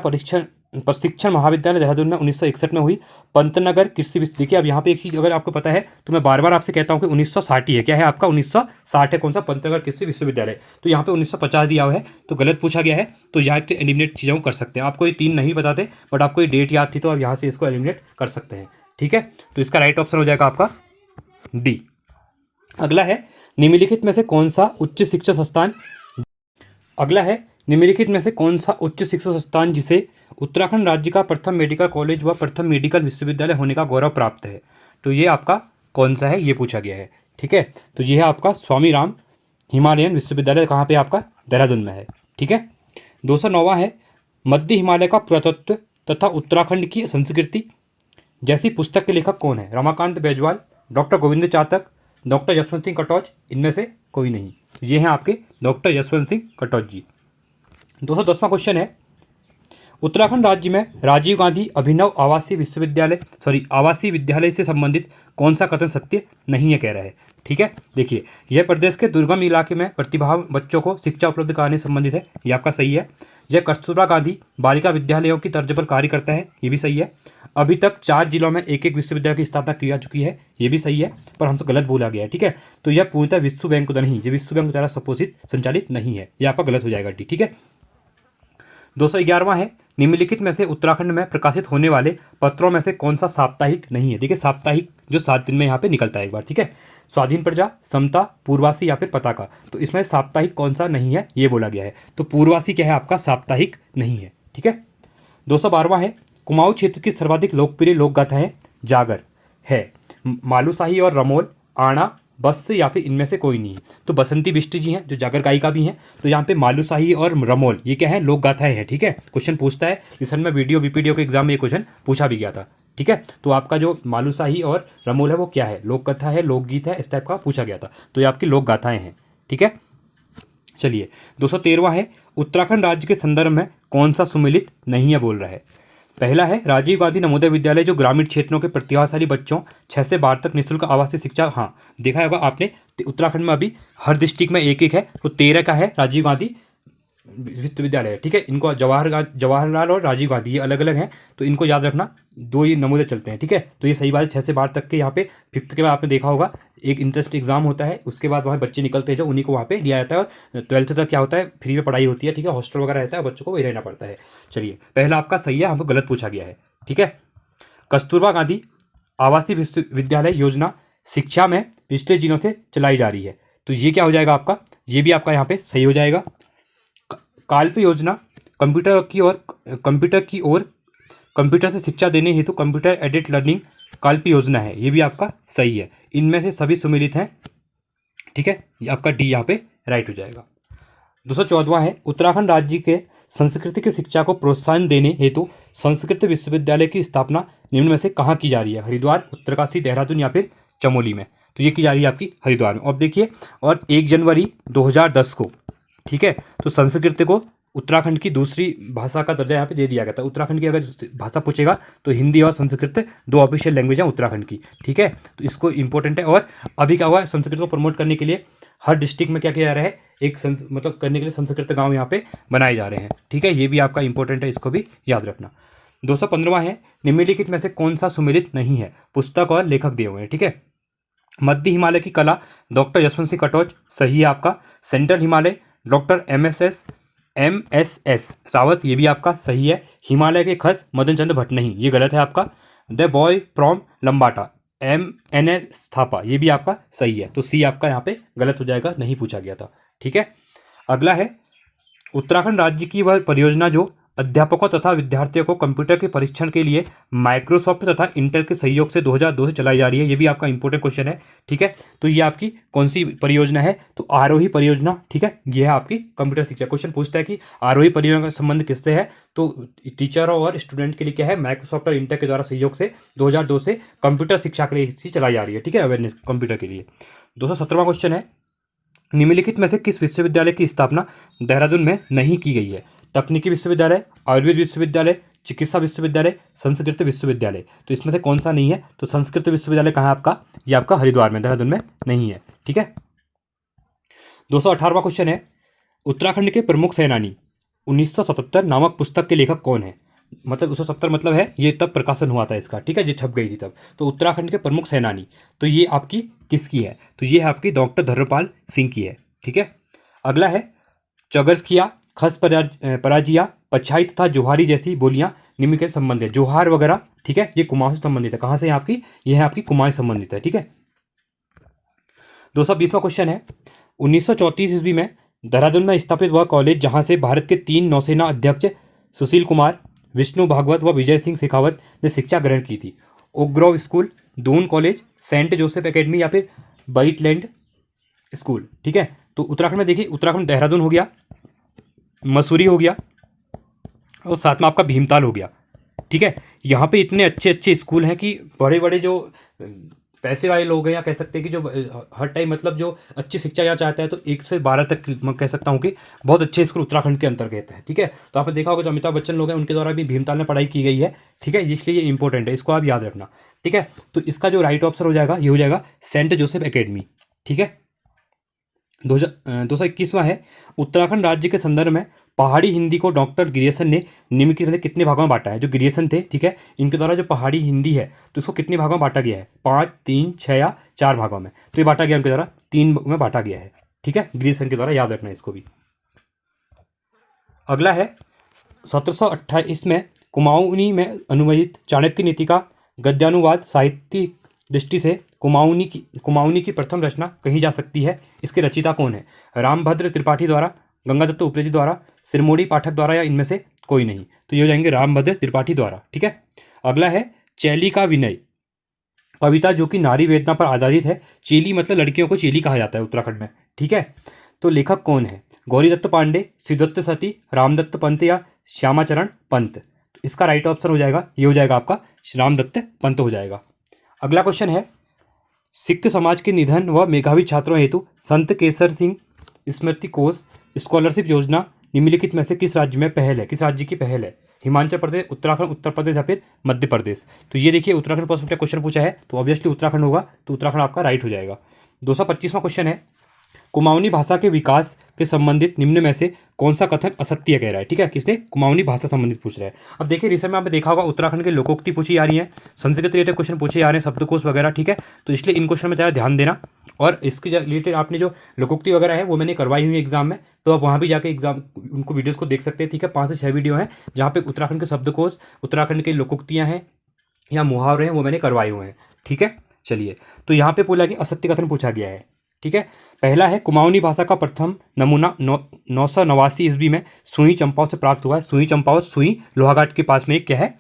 Speaker 1: प्रशिक्षण महाविद्यालय देहरादून में 1961 में हुई। पंतनगर कृषि देखिए, अब यहाँ पे एक चीज़ अगर आपको पता है तो मैं बार बार आपसे कहता हूँ कि 1960 ही है। क्या है आपका? 1960 है। कौन सा? पंतनगर कृषि विश्वविद्यालय। तो यहाँ पे 1950 दिया हुआ है, तो गलत पूछा गया है। तो यहाँ से एलिमिनेट चीज़ों कर सकते हैं। आपको ये 3 नहीं बताते, बट आपको ये डेट याद थी, तो आप यहाँ से इसको एलिमिनेट कर सकते हैं। ठीक है, तो इसका राइट ऑप्शन हो जाएगा आपका डी। अगला है निम्नलिखित में से कौन सा उच्च शिक्षा संस्थान जिसे उत्तराखंड राज्य का प्रथम मेडिकल कॉलेज व प्रथम मेडिकल विश्वविद्यालय होने का गौरव प्राप्त है? तो ये आपका कौन सा है, ये पूछा गया है। ठीक है, तो ये है आपका स्वामी राम हिमालयन विश्वविद्यालय। कहाँ पे? आपका देहरादून में है। ठीक है, 209वां है मध्य हिमालय का पुरातत्व तथा उत्तराखंड की संस्कृति जैसी पुस्तक के लेखक कौन है? Ramakant Baijwal, doctor Govind Chatak, doctor Yashwant Singh Katoch? इनमें से कोई नहीं। ये हैं आपके डॉक्टर यशवंत सिंह कटोच जी। 210वां क्वेश्चन है उत्तराखंड राज्य में राजीव गांधी अभिनव आवासीय विद्यालय से संबंधित कौन सा कथन सत्य नहीं है कह रहा है। ठीक है, देखिए यह प्रदेश के दुर्गम इलाके में प्रतिभावान बच्चों को शिक्षा उपलब्ध कराने से संबंधित है, ये आपका सही है। यह कस्तूरबा गांधी बालिका विद्यालयों की तर्ज पर कार्य करता है, ये भी सही है। अभी तक 4 जिलों में एक विश्वविद्यालय की स्थापना की जा चुकी है, ये भी सही है, पर हमसे गलत बोला गया है। ठीक है, तो यह पूर्णतः विश्व बैंक नहीं, ये विश्व बैंक द्वारा सपोषित संचालित नहीं है, यह आपका गलत हो जाएगा। ठीक है, 211वां है, निम्नलिखित में से उत्तराखंड में प्रकाशित होने वाले पत्रों में से कौन सा साप्ताहिक नहीं है। देखिए साप्ताहिक जो 7 दिन में यहाँ पे निकलता है एक बार। ठीक है, स्वाधीन प्रजा, समता, पूर्वासी या फिर पताका, तो इसमें साप्ताहिक कौन सा नहीं है ये बोला गया है, तो पूर्वासी क्या है आपका, साप्ताहिक नहीं है। ठीक है, 212वां है, कुमाऊं क्षेत्र की सर्वाधिक लोकप्रिय लोक गाथा है जागर है, मालूशाही और रमोल, आना, बस या फिर इनमें से कोई नहीं है। तो बसंती बिष्ट जी हैं जो जागर गायिका भी हैं, तो यहाँ पे मालूशाही और रमोल ये क्या है, लोक गाथाएं हैं। ठीक है, क्वेश्चन पूछता है, रिसेंट में वीडियो बीपीडीओ के एग्जाम में ये क्वेश्चन पूछा भी गया था। ठीक है, तो आपका जो मालूशाही और रमोल है वो क्या है, लोक कथा है, लोकगीत है, इस टाइप का पूछा गया था, तो ये आपकी लोक गाथाएं हैं। ठीक है, चलिए 213वां है, उत्तराखंड राज्य के संदर्भ में कौन सा सुमेलित नहीं है बोल रहा है। पहला है राजीव गांधी नवोदय विद्यालय जो ग्रामीण क्षेत्रों के प्रतिभाशाली बच्चों 6 से 12 तक निःशुल्क आवासीय शिक्षा, हाँ देखा होगा आपने उत्तराखंड में अभी हर डिस्ट्रिक्ट में एक एक है, तो 13 का है राजीव गांधी विश्वविद्यालय है। ठीक है, इनको जवाहरलाल और राजीव गांधी ये अलग अलग हैं, तो इनको याद रखना, 2 ये नवोदय चलते हैं। ठीक है, तो ये सही बात है, 6 से 12 तक के यहाँ पे 5th के बाद आपने देखा होगा एक इंटरेस्ट एग्जाम होता है, उसके बाद वहाँ बच्चे निकलते हैं जो उन्हीं को वहाँ पे लिया जाता है, और 12th तक क्या होता है फ्री में पढ़ाई होती है। ठीक है, हॉस्टल वगैरह रहता है, बच्चों को वही रहना पड़ता है। चलिए पहला आपका सही है, हमको गलत पूछा गया है। ठीक है, कस्तूरबा गांधी आवासीय विश्वविद्यालय योजना शिक्षा में पिछले दिनों से चलाई जा रही है, तो ये क्या हो जाएगा आपका, ये भी आपका यहाँ पे सही हो जाएगा। काल्प योजना कंप्यूटर की ओर कंप्यूटर से शिक्षा देने हेतु कंप्यूटर एडेड लर्निंग काल्प योजना है, ये भी आपका सही है। इनमें से सभी सुमेलित हैं। ठीक है, ये आपका डी यहाँ पे राइट हो जाएगा। 214वां है, उत्तराखंड राज्य के संस्कृति की शिक्षा को प्रोत्साहन देने हेतु संस्कृत विश्वविद्यालय की स्थापना निम्न में से कहाँ की जा रही है, हरिद्वार, उत्तरकाशी, देहरादून या फिर चमोली में, तो ये की जा रही है आपकी हरिद्वार में। अब देखिए, और 1 जनवरी 2010 को, ठीक है, तो संस्कृत को उत्तराखंड की दूसरी भाषा का दर्जा यहाँ पे दे दिया गया था। उत्तराखंड की अगर भाषा पूछेगा तो हिंदी और संस्कृत 2 ऑफिशियल लैंग्वेज हैं उत्तराखंड की। ठीक है, तो इसको इंपॉर्टेंट है। और अभी क्या हुआ है, संस्कृत को प्रमोट करने के लिए हर डिस्ट्रिक्ट में क्या किया जा रहा है, एक मतलब करने के लिए संस्कृत गाँव यहाँ पे बनाए जा रहे हैं। ठीक है, ये भी आपका इंपॉर्टेंट है, इसको भी याद रखना। 215वां है, निम्नलिखित में से कौन सा सुमेलित नहीं है, पुस्तक और लेखक दिए हुए हैं। ठीक है, मध्य हिमालय की कला डॉक्टर यशवंत सिंह कटोच, सही है आपका। Central Himalaya doctor M S S Rawat, ये भी आपका सही है। हिमालय के खस मदन चंद्र भट्ट, नहीं ये गलत है आपका। The boy from Lambata MNS Thapa, ये भी आपका सही है, तो सी आपका यहाँ पे गलत हो जाएगा, नहीं पूछा गया था। ठीक है, अगला है, उत्तराखंड राज्य की वह परियोजना जो अध्यापकों तथा विद्यार्थियों को कंप्यूटर के परीक्षण के लिए माइक्रोसॉफ्ट तथा इंटेल के सहयोग से 2002 से चलाई जा रही है, ये भी आपका इंपॉर्टेंट क्वेश्चन है। ठीक है, तो ये आपकी कौन सी परियोजना है, तो आरोही परियोजना। ठीक है, ये है आपकी कंप्यूटर शिक्षा। क्वेश्चन पूछता है कि आरोही परियोजना का संबंध किससे है, तो टीचरों और स्टूडेंट के लिए क्या है, माइक्रोसॉफ्ट और इंटेल के द्वारा सहयोग से 2002 से कंप्यूटर शिक्षा के लिए चलाई जा रही है। ठीक है, अवेयरनेस कंप्यूटर के लिए। 217वां क्वेश्चन है, निम्नलिखित में से किस विश्वविद्यालय की स्थापना देहरादून में नहीं की गई है, तकनीकी विश्वविद्यालय, आयुर्वेद विश्वविद्यालय, चिकित्सा विश्वविद्यालय, संस्कृत विश्वविद्यालय, तो इसमें से कौन सा नहीं है, तो संस्कृत विश्वविद्यालय कहाँ है आपका, ये आपका हरिद्वार में, देहरादून में नहीं है। ठीक है, 218वां क्वेश्चन है, उत्तराखंड के प्रमुख सेनानी 1977 नामक पुस्तक के लेखक कौन है, मतलब 1970 मतलब है ये तब प्रकाशन हुआ था इसका। ठीक है, ये छप गई थी तब, तो उत्तराखंड के प्रमुख सेनानी, तो ये आपकी किसकी है, तो ये है आपकी डॉक्टर धर्मपाल सिंह की है। ठीक है, अगला है, चगरखिया, खस पराजिया, पछाई तथा जोहारी जैसी बोलियां निम्न के संबंध है। जोहार वगैरह, ठीक है, ये कुमाऊं से संबंधित है। कहाँ से आपकी, ये है आपकी कुमाऊं से संबंधित है। ठीक है, 220वां क्वेश्चन है, 1934 ईस्वी में देहरादून में स्थापित वह कॉलेज जहां से भारत के 3 नौसेना अध्यक्ष सुशील कुमार, विष्णु भागवत व विजय सिंह शेखावत ने शिक्षा ग्रहण की थी। Oak Grove school, Doon college, Saint Joseph academy या फिर बाइटलैंड स्कूल। ठीक है, तो उत्तराखंड में देखिए, उत्तराखंड देहरादून हो गया, मसूरी हो गया, और साथ में आपका भीमताल हो गया। ठीक है, यहाँ पे इतने अच्छे अच्छे स्कूल हैं कि बड़े बड़े जो पैसे वाले लोग हैं, या कह सकते हैं कि जो हर टाइम मतलब जो अच्छी शिक्षा यहाँ चाहता है, तो 1 से 12 तक मैं कह सकता हूँ कि बहुत अच्छे स्कूल उत्तराखंड के अंतर्गत है। ठीक है, तो आपने देखा होगा जो अमिताभ बच्चन लोग हैं उनके द्वारा भी भीमताल में पढ़ाई की गई है। ठीक है, इसलिए ये इंपॉर्टेंट है, इसको आप याद रखना। ठीक है, तो इसका जो राइट ऑप्शन हो जाएगा ये हो जाएगा सेंट जोसेफ एकेडमी। ठीक है, 221वां है, उत्तराखंड राज्य के संदर्भ में पहाड़ी हिंदी को डॉक्टर गिरियसन ने निम्नलिखित में से कितने भागों में बांटा है। जो गिरियसन थे, ठीक है, इनके द्वारा जो पहाड़ी हिंदी है तो इसको कितने भागों में बांटा गया है, 5, 3, 6 या 4 भागों में। तो ये बांटा गया उनके द्वारा 3 में बांटा गया है। ठीक है, गिरियसन के द्वारा, याद रखना इसको भी। अगला है 1728 में कुमाऊनी में अनुवादित चाणक्य नीति का गद्यानुवाद साहित्यिक दृष्टि से कुमाऊनी की प्रथम रचना कही जा सकती है। इसके रचयिता कौन है? रामभद्र त्रिपाठी द्वारा, गंगादत्त उपरेजी द्वारा, सिरमोड़ी पाठक द्वारा, या इनमें से कोई नहीं। तो ये हो जाएंगे रामभद्र त्रिपाठी द्वारा। ठीक है, अगला है चैली का विनय, कविता जो कि नारी वेदना पर आधारित है। चेली मतलब लड़कियों को चेली कहा जाता है उत्तराखंड में। ठीक है, तो लेखक कौन है? गौरीदत्त पांडे, शिवदत्त सती, रामदत्त पंत या श्यामाचरण पंत। तो इसका राइट ऑप्शन हो जाएगा, ये हो जाएगा आपका रामदत्त पंत हो जाएगा। अगला क्वेश्चन है, सिख समाज के निधन व मेधावी छात्रों हेतु संत केसर सिंह स्मृति कोष स्कॉलरशिप योजना निम्नलिखित में से किस राज्य में पहल है, किस राज्य की पहल है? हिमाचल प्रदेश, उत्तराखंड, उत्तर प्रदेश या फिर मध्य प्रदेश। तो ये देखिए उत्तराखंड पर सबसे क्वेश्चन पूछा है, तो ऑब्वियसली उत्तराखंड होगा, तो उत्तराखंड आपका राइट हो जाएगा। 225वां क्वेश्चन है, कुमाऊनी भाषा के विकास के संबंधित निम्न में से कौन सा कथन असत्य कह रहा है? ठीक है, किसने? कुमाऊनी भाषा संबंधित पूछ रहा है। अब देखिए रिसेंट में आपने देखा होगा उत्तराखंड के लोकोक्ति पूछी जा रही है, संस्कृत रिलेटेड क्वेश्चन पूछे जा रहे हैं, शब्दकोश वगैरह। ठीक है, तो इसलिए इन क्वेश्चन में ज़्यादा ध्यान देना। और इसके रिलेटेड आपने जो लोकोक्ति वगैरह है वो मैंने करवाई हुई है एग्जाम में, तो आप वहाँ भी जाके एग्जाम उनको वीडियोज़ को देख सकते हैं। ठीक है, 5 से 6 वीडियो हैं जहाँ पे उत्तराखंड के शब्दकोश, उत्तराखंड के लोकोक्तियाँ हैं या मुहावरे हैं, वो मैंने करवाए हुए हैं। ठीक है, चलिए, तो यहाँ पे बोला कि असत्य कथन पूछा गया है। ठीक है, पहला है कुमाऊनी भाषा का प्रथम नमूना 989 ईस्वी में सुई चंपावत से प्राप्त हुआ है। सुई चंपावत, सुई लोहाघाट के पास में एक क्या है,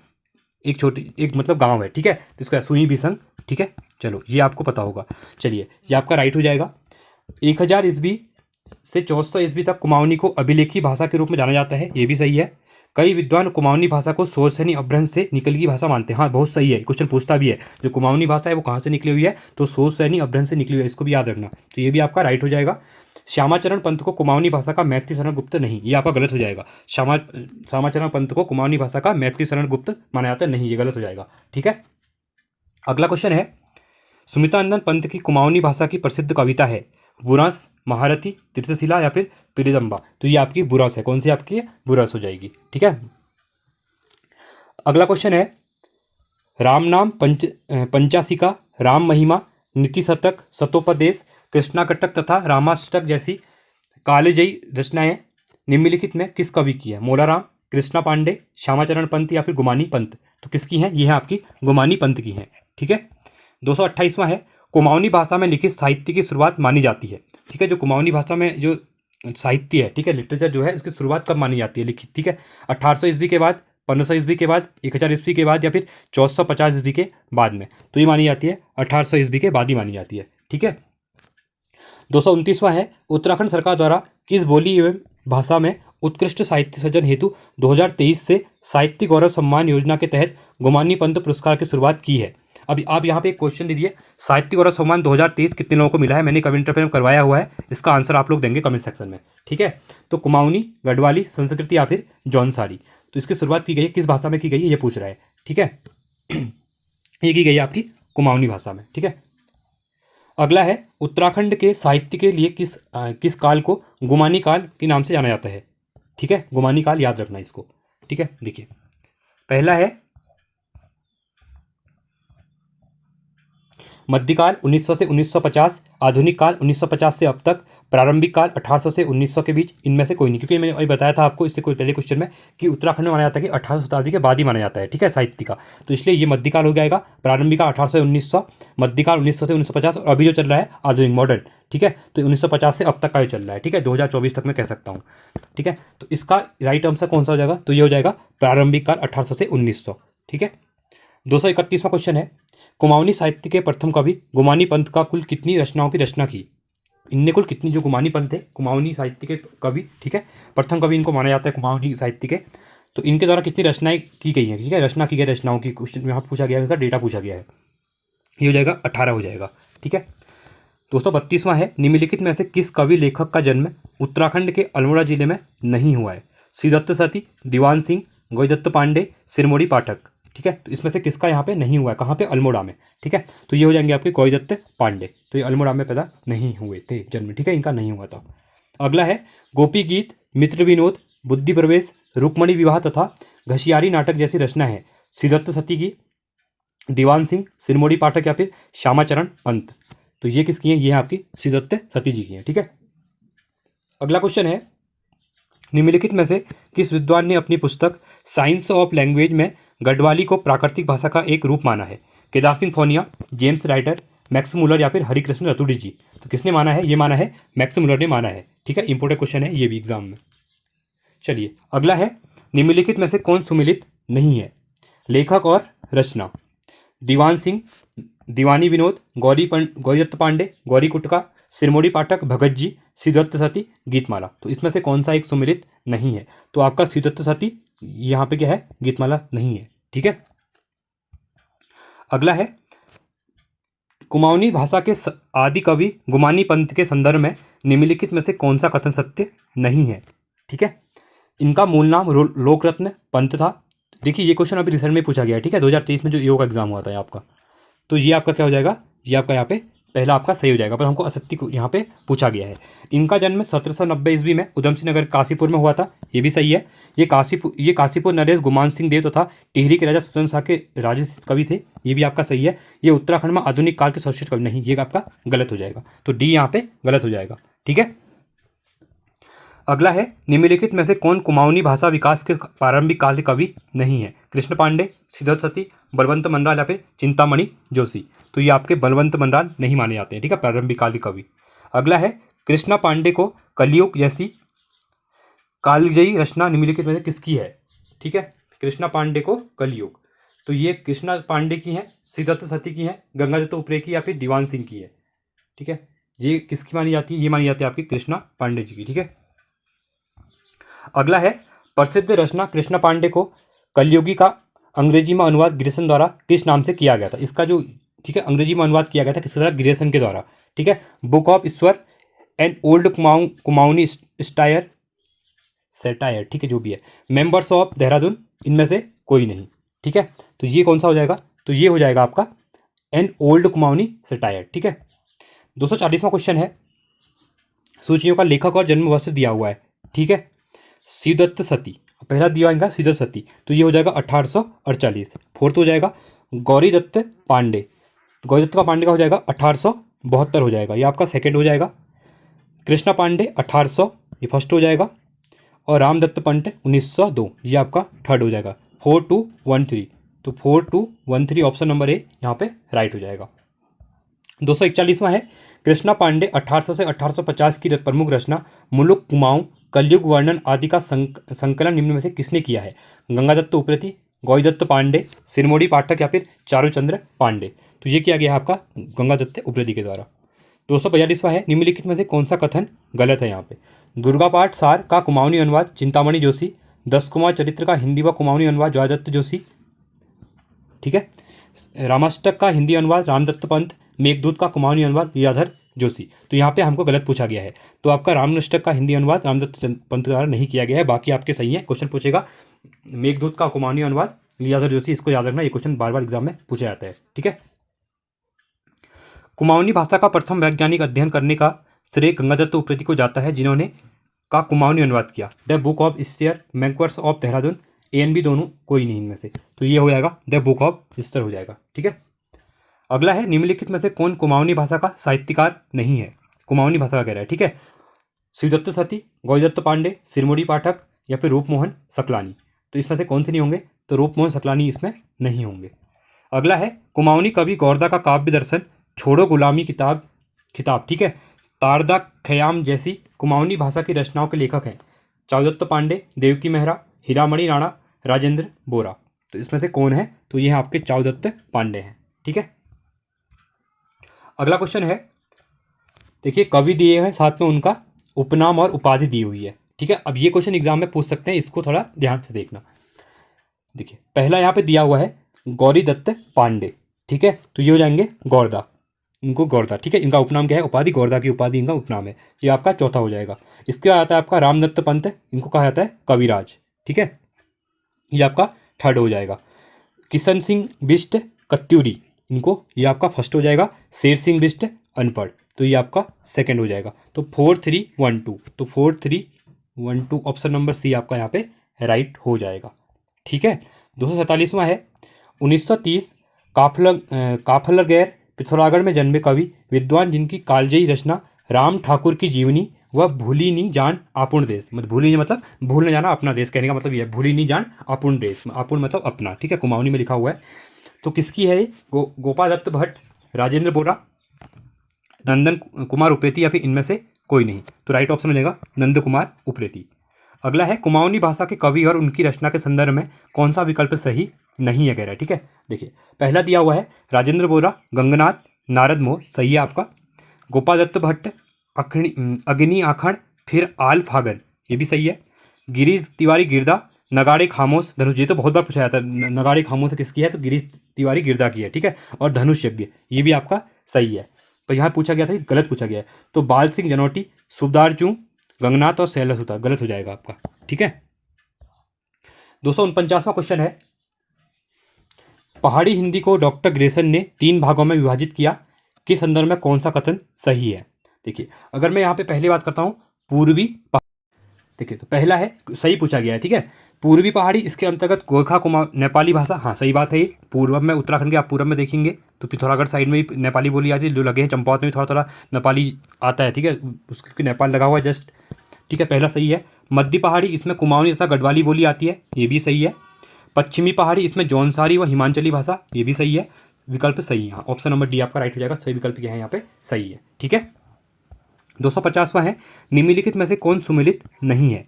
Speaker 1: एक छोटी एक मतलब गांव है। ठीक है, तो इसका सुई बिसंग। ठीक है, चलो ये आपको पता होगा। चलिए, ये आपका राइट हो जाएगा। 1000 ईस्वी से 1400 ईस्वी तक कुमाऊनी को अभिलेखी भाषा के रूप में जाना जाता है, ये भी सही है। कई विद्वान कुमाऊनी भाषा को सोरसैनी अपभ्रंश से निकली भाषा मानते हैं। हाँ, बहुत सही है, क्वेश्चन पूछता भी है जो कुमाऊनी भाषा है वो कहाँ से निकली हुई है, तो सोरसैनी अपभ्रंश से निकली हुई है, इसको भी याद रखना। तो ये भी आपका राइट हो जाएगा। श्यामाचरण पंत को कुमाऊनी भाषा का मैथिली शरण गुप्त नहीं, ये आपका गलत हो जाएगा। श्यामाचरण पंत को कुमाऊनी भाषा का मैथिली शरण गुप्त माना जाता है, नहीं, ये गलत हो जाएगा। ठीक है, अगला क्वेश्चन है, सुमित्रानंद पंत की कुमाऊनी भाषा की प्रसिद्ध कविता है बुरांस, महारथी, तीर्थशिला या फिर पिरिदम्बा। तो ये आपकी बुरांस है, कौन सी आपकी है? बुरांस हो जाएगी। ठीक है, अगला क्वेश्चन है, राम नाम पंचासिका, राम महिमा, नीति शतक, सतोपदेश, कृष्णाकटक तथा रामाष्टक जैसी कालजयी रचनाएं निम्नलिखित में किस कवि की है? मोलाराम, कृष्णा पांडे, श्यामाचरण पंत या फिर गुमानी पंत। तो किसकी हैं? ये है आपकी गुमानी पंत की हैं। ठीक है, 228वां है, कुमाऊनी भाषा में लिखित साहित्य की शुरुआत मानी जाती है। ठीक है, जो कुमाऊनी भाषा में जो साहित्य है, ठीक है, लिटरेचर जो है, इसकी शुरुआत कब मानी जाती है लिखित? ठीक है, 1800 ईस्वी के बाद, 1500 ईस्वी के बाद, 1000 ईस्वी के बाद या फिर 1450 ईस्वी के बाद में। तो ये मानी जाती है 1800 ईस्वी के बाद ही मानी जाती है। ठीक है, 229वां है, उत्तराखंड सरकार द्वारा किस बोली एवं भाषा में उत्कृष्ट साहित्य सृजन हेतु 2023 से साहित्य गौरव सम्मान योजना के तहत गुमानी पंत पुरस्कार की शुरुआत की है? अभी आप यहाँ पे एक क्वेश्चन दीजिए, साहित्य गौरव सम्मान 2023 कितने लोगों को मिला है? मैंने कमेंट में करवाया हुआ है, इसका आंसर आप लोग देंगे कमेंट सेक्शन में। ठीक है, तो कुमाऊनी, गढ़वाली, संस्कृति या फिर जौनसारी। तो इसकी शुरुआत की गई है किस भाषा में की गई है, ये पूछ रहा है। ठीक है, ये की गई है आपकी कुमाऊनी भाषा में। ठीक है, अगला है, उत्तराखंड के साहित्य के लिए किस काल को गुमानी काल के नाम से जाना जाता है? ठीक है, गुमानी काल याद रखना इसको। ठीक है, देखिए, पहला है मध्यकाल 1900 से 1950, आधुनिक काल 1950 से अब तक, प्रारंभिक काल 1800 से 1900 के बीच। इनमें से कोई नहीं, क्योंकि मैंने अभी बताया था आपको इससे कोई पहले क्वेश्चन में कि उत्तराखंड में माना जाता है कि 1800 शताब्दी के बाद ही माना जाता है। ठीक है, साहित्य का, तो इसलिए ये मध्यकाल हो जाएगा। प्रारंभिक काल 1800 से 1900, मध्यकाल 1900 से 1950 और अभी जो चल रहा है आधुनिक मॉडर्न। ठीक है, तो 1950 से अब तक का जो चल रहा है। ठीक है, 2024 तक मैं कह सकता हूँ। ठीक है, तो इसका राइट आंसर कौन सा हो जाएगा? तो ये हो जाएगा प्रारंभिक काल 1800 से 1900। ठीक है, 231वां क्वेश्चन है, कुमाऊनी साहित्य के प्रथम कवि गुमानी पंत का कुल कितनी रचनाओं की रचना की? इनने कुल कितनी, जो गुमानी पंत है कुमाऊनी साहित्य के कवि, ठीक है, प्रथम कवि इनको माना जाता है कुमाऊनी साहित्य के, तो इनके द्वारा कितनी रचनाएं की गई हैं? ठीक है, रचना की गई रचनाओं की क्वेश्चन यहाँ पूछा गया है, इनका डेटा पूछा गया है। ये हो जाएगा 18 हो जाएगा। ठीक है। 232वां है, निम्नलिखित में से किस कवि लेखक का जन्म उत्तराखंड के अल्मोड़ा जिले में नहीं हुआ है? श्रीदत्त सती, दीवान सिंह, गोविंददत्त पांडे, सिरमौरी पाठक। ठीक है, तो इसमें से किसका यहाँ पे नहीं हुआ है? कहाँ पे? अल्मोड़ा में। ठीक है, तो ये हो जाएंगे आपके गोविंददत्त पांडे। तो ये अल्मोड़ा में पैदा नहीं हुए थे जन्म। ठीक है, इनका नहीं हुआ था। अगला है, गोपी गीत, मित्र विनोद, बुद्धि प्रवेश, रुक्मणी विवाह तथा घसियारी नाटक जैसी रचना है श्रीदत्त सती की, दीवान सिंह, सिरमौरी पाठक या फिर श्यामाचरण पंत। तो ये किसकी हैं? ये आपकी श्रीदत्त सती जी की हैं। ठीक है। अगला क्वेश्चन है, निम्नलिखित में से किस विद्वान ने अपनी पुस्तक साइंस ऑफ लैंग्वेज में गढ़वाली को प्राकृतिक भाषा का एक रूप माना है? Kedar Singh Phonia, James Writer, Max Muller या फिर हरिकृष्ण रतुड़ी जी। तो किसने माना है? ये माना है मैक्स मुलर ने माना है। ठीक है, इंपॉर्टेंट क्वेश्चन है ये भी एग्जाम में। चलिए अगला है, निम्नलिखित में से कौन सुमिलित नहीं है? लेखक और रचना, दीवान सिंह, दीवानी विनोद, गोविंददत्त पांडे, गौरी कुटका, सिरमौरी पाठक, भगत जी, श्रीदत्त सती, गीतमाला। तो इसमें से कौन सा एक सुमिलित नहीं है? तो आपका श्रीदत्त सती यहाँ पे क्या है? गीतमाला नहीं है। ठीक है। अगला है, कुमाऊनी भाषा के आदि कवि गुमानी पंत के संदर्भ में निम्नलिखित में से कौन सा कथन सत्य नहीं है? ठीक है, इनका मूल नाम लोकरत्न पंत था। देखिए ये क्वेश्चन अभी रिसेंट में पूछा गया है। ठीक है, 2023 में जो ईओ का एग्जाम हुआ था आपका, तो ये आपका क्या हो जाएगा? ये आपका यहाँ पे पहला आपका सही हो जाएगा, पर हमको असत्य को यहाँ पे पूछा गया है। इनका जन्म 1790 ईस्वी में उधमसिंह नगर काशीपुर में हुआ था। ये भी सही है। ये काशीपुर नरेश गुमान सिंह देव तथा टिहरी के राजा सुचन शाह के राजसी कवि थे। ये भी आपका सही है। ये उत्तराखंड में आधुनिक काल के सर्वश्रेष्ठ कवि नहीं, ये आपका गलत हो जाएगा। तो डी यहाँ पे गलत हो जाएगा। ठीक है। अगला है, निम्नलिखित में से कौन कुमाऊनी भाषा विकास के प्रारंभिक काल के कवि नहीं है? कृष्ण पांडे, श्रीदत्त सती, बलवंत मनराल या फिर चिंतामणि जोशी। तो ये आपके बलवंत मनराल नहीं माने जाते हैं। ठीक है, प्रारंभिक काल के कवि। अगला है, कृष्णा पांडे को कलियुग जैसी कालजयी रचना निम्नलिखित में से किसकी है? ठीक है, कृष्णा पांडे को कलियुग, तो ये कृष्णा पांडे की है, श्रीदत्त सती की है, गंगादत्त उपरे की या फिर दीवान सिंह की है। ठीक है, ये किसकी मानी जाती है? ये मानी जाती है आपकी कृष्णा पांडे जी की। ठीक है। अगला है, प्रसिद्ध रचना कृष्णा पांडे को कलयुगी का अंग्रेजी में अनुवाद ग्रेसन द्वारा किस नाम से किया गया था? इसका जो ठीक है अंग्रेजी में अनुवाद किया गया था किसके द्वारा? ग्रेसन के द्वारा। ठीक है, book of Ishwar and old Kumaoni stair satire. ठीक है, जो भी है, मेंबर्स ऑफ देहरादून, इनमें से कोई नहीं। ठीक है, तो ये कौन सा हो जाएगा? तो ये हो जाएगा आपका एन ओल्ड कुमाऊनी सेटायर। ठीक है। 240वां क्वेश्चन है, सूचियों का लेखक और जन्म वर्ष दिया हुआ है। ठीक है, श्रीदत्त सती पहला दिया इनका श्रीदत्त सती, तो ये हो जाएगा 1848। फोर्थ हो जाएगा गौरीदत्त पांडे, गौरीदत्त का पांडे का हो जाएगा 1872 हो जाएगा, ये आपका सेकंड हो जाएगा। कृष्णा पांडे 1800, ये फर्स्ट हो जाएगा। और रामदत्त पंत 1902, ये आपका थर्ड हो जाएगा। 4213, तो 4213 ऑप्शन नंबर ए यहाँ पे राइट हो जाएगा। 241वां है, कृष्णा पांडे 1800 से 1850 की प्रमुख रचना मुलुक कुमाऊं कलयुग वर्णन आदि का संकलन निम्न में से किसने किया है? गंगादत्त उप्रेती, गोविंददत्त पांडे, सिरमौरी पाठक या फिर चारुचंद्र पांडे। तो ये किया गया है आपका गंगादत्त उप्रेती के द्वारा। 242वां है, निम्नलिखित में से कौन सा कथन गलत है? यहाँ पे दुर्गा पाठ सार का कुमाऊनी अनुवाद चिंतामणि जोशी, 10 कुमार चरित्र का हिंदी व कुमाऊनी अनुवाद जयदत्त जोशी। ठीक है, रामाष्टक का हिंदी अनुवाद रामदत्त पंत, मेघदूत का कुमाऊनी अनुवाद लीलाधर जोशी। तो यहाँ पे हमको गलत पूछा गया है, तो आपका रामाष्टक का हिंदी अनुवाद रामदत्त पंत द्वारा नहीं किया गया है, बाकी आपके सही है। क्वेश्चन पूछेगा मेघदूत का कुमाऊनी अनुवाद लीलाधर जोशी, इसको याद रखना, ये क्वेश्चन बार बार एग्जाम में पूछा जाता है। ठीक है। कुमाऊनी भाषा का प्रथम वैज्ञानिक अध्ययन करने का श्रेय गंगादत्त उप्रेती को जाता है, जिन्होंने का कुमाऊनी अनुवाद किया। द बुक ऑफ ईस्टर, मैंक्वर्स ऑफ देहरादून, ANB दोनों कोई नहीं इनमें से, तो ये हो जाएगा द बुक ऑफ ईस्टर हो जाएगा। ठीक है। अगला है, निम्नलिखित में से कौन कुमाऊनी भाषा का साहित्यकार नहीं है? कुमाऊनी भाषा का कह रहा है। ठीक है, श्रीदत्त सती, गोविंददत्त पांडे, सिरमौरी पाठक या फिर रूपमोहन सकलानी। तो इसमें से कौन से नहीं होंगे? तो रूपमोहन सकलानी इसमें नहीं होंगे। अगला है, कुमाऊनी कवि गौरदा का काव्य दर्शन छोड़ो गुलामी किताब ठीक है, तारदा खयाम जैसी कुमाऊनी भाषा की रचनाओं के लेखक हैं चाउदत्त पांडे, देवकी मेहरा, हीरामणि राणा, राजेंद्र बोरा। तो इसमें से कौन है? तो ये आपके चाउदत्त पांडे हैं। ठीक है। अगला क्वेश्चन है, देखिए कवि दिए हैं, साथ में उनका उपनाम और उपाधि दी हुई है। ठीक है, अब ये क्वेश्चन एग्जाम में पूछ सकते हैं, इसको थोड़ा ध्यान से देखना। देखिए पहला यहाँ पे दिया हुआ है गौरीदत्त पांडे, ठीक है, तो ये हो जाएंगे गौरदा, इनको गौरदा, ठीक है। इनका उपनाम क्या है, उपाधि, गौरदा की उपाधि इनका उपनाम है। ये आपका चौथा हो जाएगा। इसके बाद आता है आपका रामदत्त पंत, इनको कहा जाता है कविराज, ठीक है, ये आपका थर्ड हो जाएगा। किशन सिंह बिष्ट कत्यूरी, इनको, ये आपका फर्स्ट हो जाएगा। शेर सिंह बिष्ट अनपढ़, तो ये आपका सेकंड हो जाएगा। तो 4-3-1-2, तो 4-3-1-2 ऑप्शन नंबर सी आपका यहाँ पे राइट हो जाएगा, ठीक है। 247वां है 1930 काफलगैर पिथौरागढ़ में जन्मे कवि विद्वान जिनकी कालजयी रचना राम ठाकुर की जीवनी वह भूली नहीं जान आपूर्ण देश, मतलब भूली नहीं मतलब भूल न जाना अपना देश, कहने का मतलब ये है भूली नहीं जान आपूर्ण देश, आपूर्ण मतलब अपना, ठीक है, कुमाऊनी में लिखा हुआ है। तो किसकी है ये, गोपाल दत्त भट्ट, राजेंद्र बोरा, नंदन कुमार उप्रेती, या फिर इनमें से कोई नहीं। तो राइट ऑप्शन मिलेगा नंद कुमार उप्रेती। अगला है कुमाऊनी भाषा के कवि और उनकी रचना के संदर्भ में कौन सा विकल्प सही नहीं है, कह रहा है, ठीक है। देखिए पहला दिया हुआ है राजेंद्र बोरा, गंगनाथ, नारद मोह, सही है आपका। गोपाल दत्त भट्ट, अग्नि आखड़, फिर आल फागन, ये भी सही है। गिरीश तिवारी गिरदा, नगाड़े खामोश धनुष, ये तो बहुत बार पूछा जाता है, नगाड़े खामोश किसकी है, तो गिरीश तिवारी गिरदा की है, ठीक है। और धनुष यज्ञ, ये भी आपका सही है। पर यहाँ पूछा गया था, गलत पूछा गया है, तो बाल सिंह जनोटी, सुबदार जू, गंगनाथ और सैलस होता, गलत हो जाएगा आपका, ठीक है। 249वां क्वेश्चन है पहाड़ी हिंदी को डॉक्टर ग्रेसन ने 3 भागों में विभाजित किया, के संदर्भ में कौन सा कथन सही है। देखिए अगर मैं यहाँ पे पहली बात करता हूँ पूर्वी, देखिए तो पहला है सही पूछा गया है, ठीक है। पूर्वी पहाड़ी, इसके अंतर्गत गोरखा कुमार नेपाली भाषा, हाँ सही बात है। ये पूर्व में उत्तराखंड के आप पूर्व में देखेंगे तो पिथौरागढ़ साइड में भी नेपाली बोली आती है, जो लगे हैं चंपावत में भी थोड़ा थोड़ा नेपाली आता है, ठीक है, उसके नेपाल लगा हुआ है जस्ट, ठीक है, पहला सही है। मध्य पहाड़ी, इसमें कुमाऊनी तथा गढ़वाली बोली आती है, ये भी सही है। पश्चिमी पहाड़ी, इसमें जौनसारी व हिमाचली भाषा, ये भी सही है। विकल्प सही है, ऑप्शन नंबर डी आपका राइट हो जाएगा, सही विकल्प क्या है यहाँ पे सही है, ठीक है। 250वां है निम्नलिखित में से कौन सुमेलित नहीं है।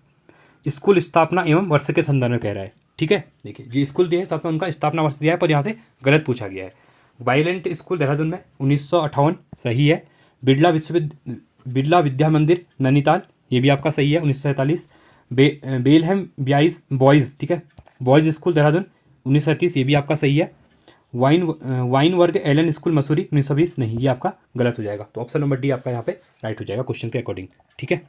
Speaker 1: स्कूल स्थापना एवं वर्ष के संदर्भ में कह रहा है, ठीक है। देखिए जो स्कूल दिया है साथ में उनका स्थापना वर्ष दिया है, पर यहाँ से गलत पूछा गया है। वायलेंट स्कूल देहरादून में 1958, सही है। बिड़ला विद्या मंदिर नैनीताल, ये भी आपका सही है 1947। बेलहम ब्याइज बॉयज़, ठीक है, बॉयज़ स्कूल देहरादून 1937, ये भी आपका सही है। वाइन वर्ग एलन स्कूल मसूरी 1920, नहीं, ये आपका गलत हो जाएगा। तो ऑप्शन नंबर डी आपका यहाँ पे राइट हो जाएगा क्वेश्चन के अकॉर्डिंग, ठीक है।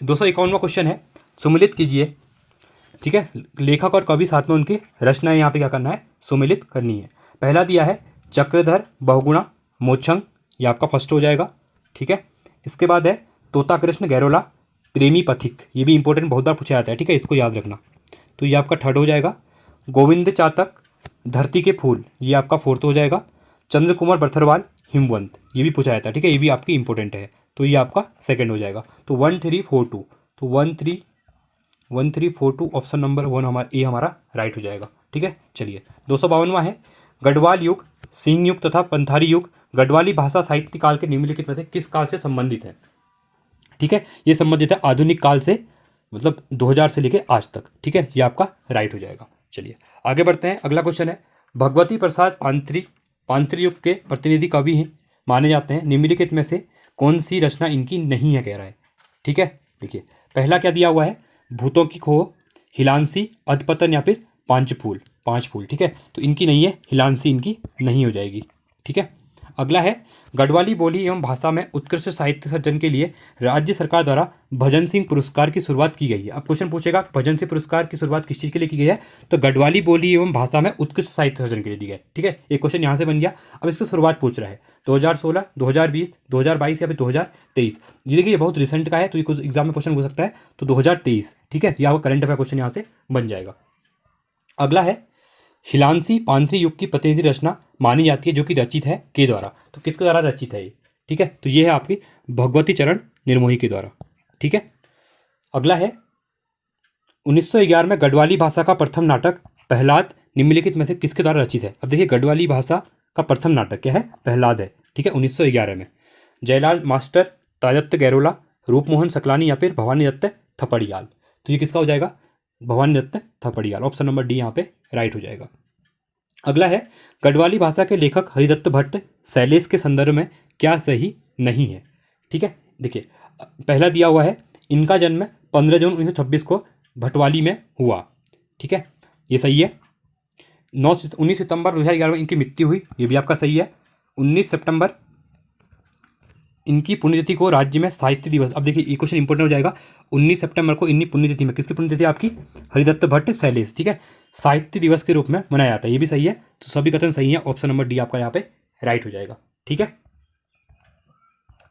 Speaker 1: 251वां क्वेश्चन है सुमिलित कीजिए, ठीक है, लेखक और कवि साथ में उनकी रचनाएं यहाँ पे क्या करना है, सुमिलित करनी है। पहला दिया है चक्रधर बहुगुणा मोछंग, ये आपका फर्स्ट हो जाएगा, ठीक है। इसके बाद है तोता कृष्ण गैरोला प्रेमी पथिक, ये भी इंपॉर्टेंट, बहुत बार पूछा जाता है, ठीक है, इसको याद रखना, तो ये आपका थर्ड हो जाएगा। गोविंद चातक धरती के फूल, ये आपका फोर्थ हो जाएगा। चंद्र कुमार बर्थरवाल हिमवंत, ये भी पूछा जाता है, ठीक है, ये भी आपकी इंपॉर्टेंट है, तो ये आपका सेकंड हो जाएगा। तो 1342, तो 1342 ऑप्शन नंबर 1 हमारा ए हमारा राइट हो जाएगा, ठीक है। चलिए 252वां है गढ़वाल युग, सिंह युग तथा पंथारी युग गढ़वाली भाषा साहित्य काल के निम्नलिखित में से किस काल से संबंधित है, ठीक है। ये संबंधित है आधुनिक काल से, मतलब 2000 से लेके आज तक, ठीक है, ये आपका राइट हो जाएगा। चलिए आगे बढ़ते हैं। अगला क्वेश्चन है भगवती प्रसाद पांत्री युग के प्रतिनिधि कवि हैं माने जाते हैं, निम्नलिखित में से कौन सी रचना इनकी नहीं है, कह रहा है, ठीक है। देखिए पहला क्या दिया हुआ है भूतों की खो, हिलांसी, अधपतन या फिर पांच फूल, ठीक है, तो इनकी नहीं है, हिलांसी इनकी नहीं हो जाएगी, ठीक है। अगला है गढ़वाली बोली एवं भाषा में उत्कृष्ट साहित्य सर्जन के लिए राज्य सरकार द्वारा भजन सिंह पुरस्कार की शुरुआत की गई है। अब क्वेश्चन पूछेगा भजन सिंह पुरस्कार की शुरुआत किस चीज़ के लिए की गई है, तो गढ़वाली बोली एवं भाषा में उत्कृष्ट साहित्य सर्जन के लिए दी गई, ठीक है। एक क्वेश्चन यहाँ से बन गया। अब इसकी शुरुआत पूछ रहा है 2016, 2020, 2022 या फिर 2023। ये देखिए ये बहुत रिसेंट का है, तो ये कुछ एग्जाम में क्वेश्चन हो सकता है, तो 2023, ठीक है, या करंट अफेयर क्वेश्चन यहाँ से बन जाएगा। अगला है हिलांसी पांथरी युग की प्रतिनिधि रचना मानी जाती है जो कि रचित है के द्वारा, तो किसके द्वारा रचित है ये, ठीक है, तो ये है आपकी भगवती चरण निर्मोही के द्वारा, ठीक है। अगला है 1911 में गढ़वाली भाषा का प्रथम नाटक प्रहलाद निम्नलिखित में से किसके द्वारा रचित है। अब देखिए गढ़वाली भाषा का प्रथम नाटक क्या है, प्रहलाद है, ठीक है, 1911 में। जयलाल मास्टर, ताजत्त गैरोला, रूपमोहन सकलानी या फिर भवानी दत्त थपड़ियाल, तो ये किसका हो जाएगा, Bhawani Dutt Thapliyal, option number D यहाँ पे राइट हो जाएगा। अगला है गढ़वाली भाषा के लेखक हरिदत्त भट्ट शैलेश के संदर्भ में क्या सही नहीं है, ठीक है। देखिए पहला दिया हुआ है इनका जन्म 15 जून 1926 को भटवाली में हुआ, ठीक है, ये सही है। 19 सितंबर 2011 में इनकी मृत्यु हुई, ये भी आपका सही है। 19 सितंबर इनकी पुण्यतिथि को राज्य में साहित्य दिवस, अब देखिए ये क्वेश्चन इंपॉर्टेंट हो जाएगा, 19 सितंबर को इन्हीं पुण्यतिथि में, किसकी पुण्यतिथि आपकी, हरिदत्त भट्ट शैलेश, ठीक है, साहित्य दिवस के रूप में मनाया जाता है, ये भी सही है। तो सभी कथन सही है, ऑप्शन नंबर डी आपका यहाँ पे राइट हो जाएगा, ठीक है।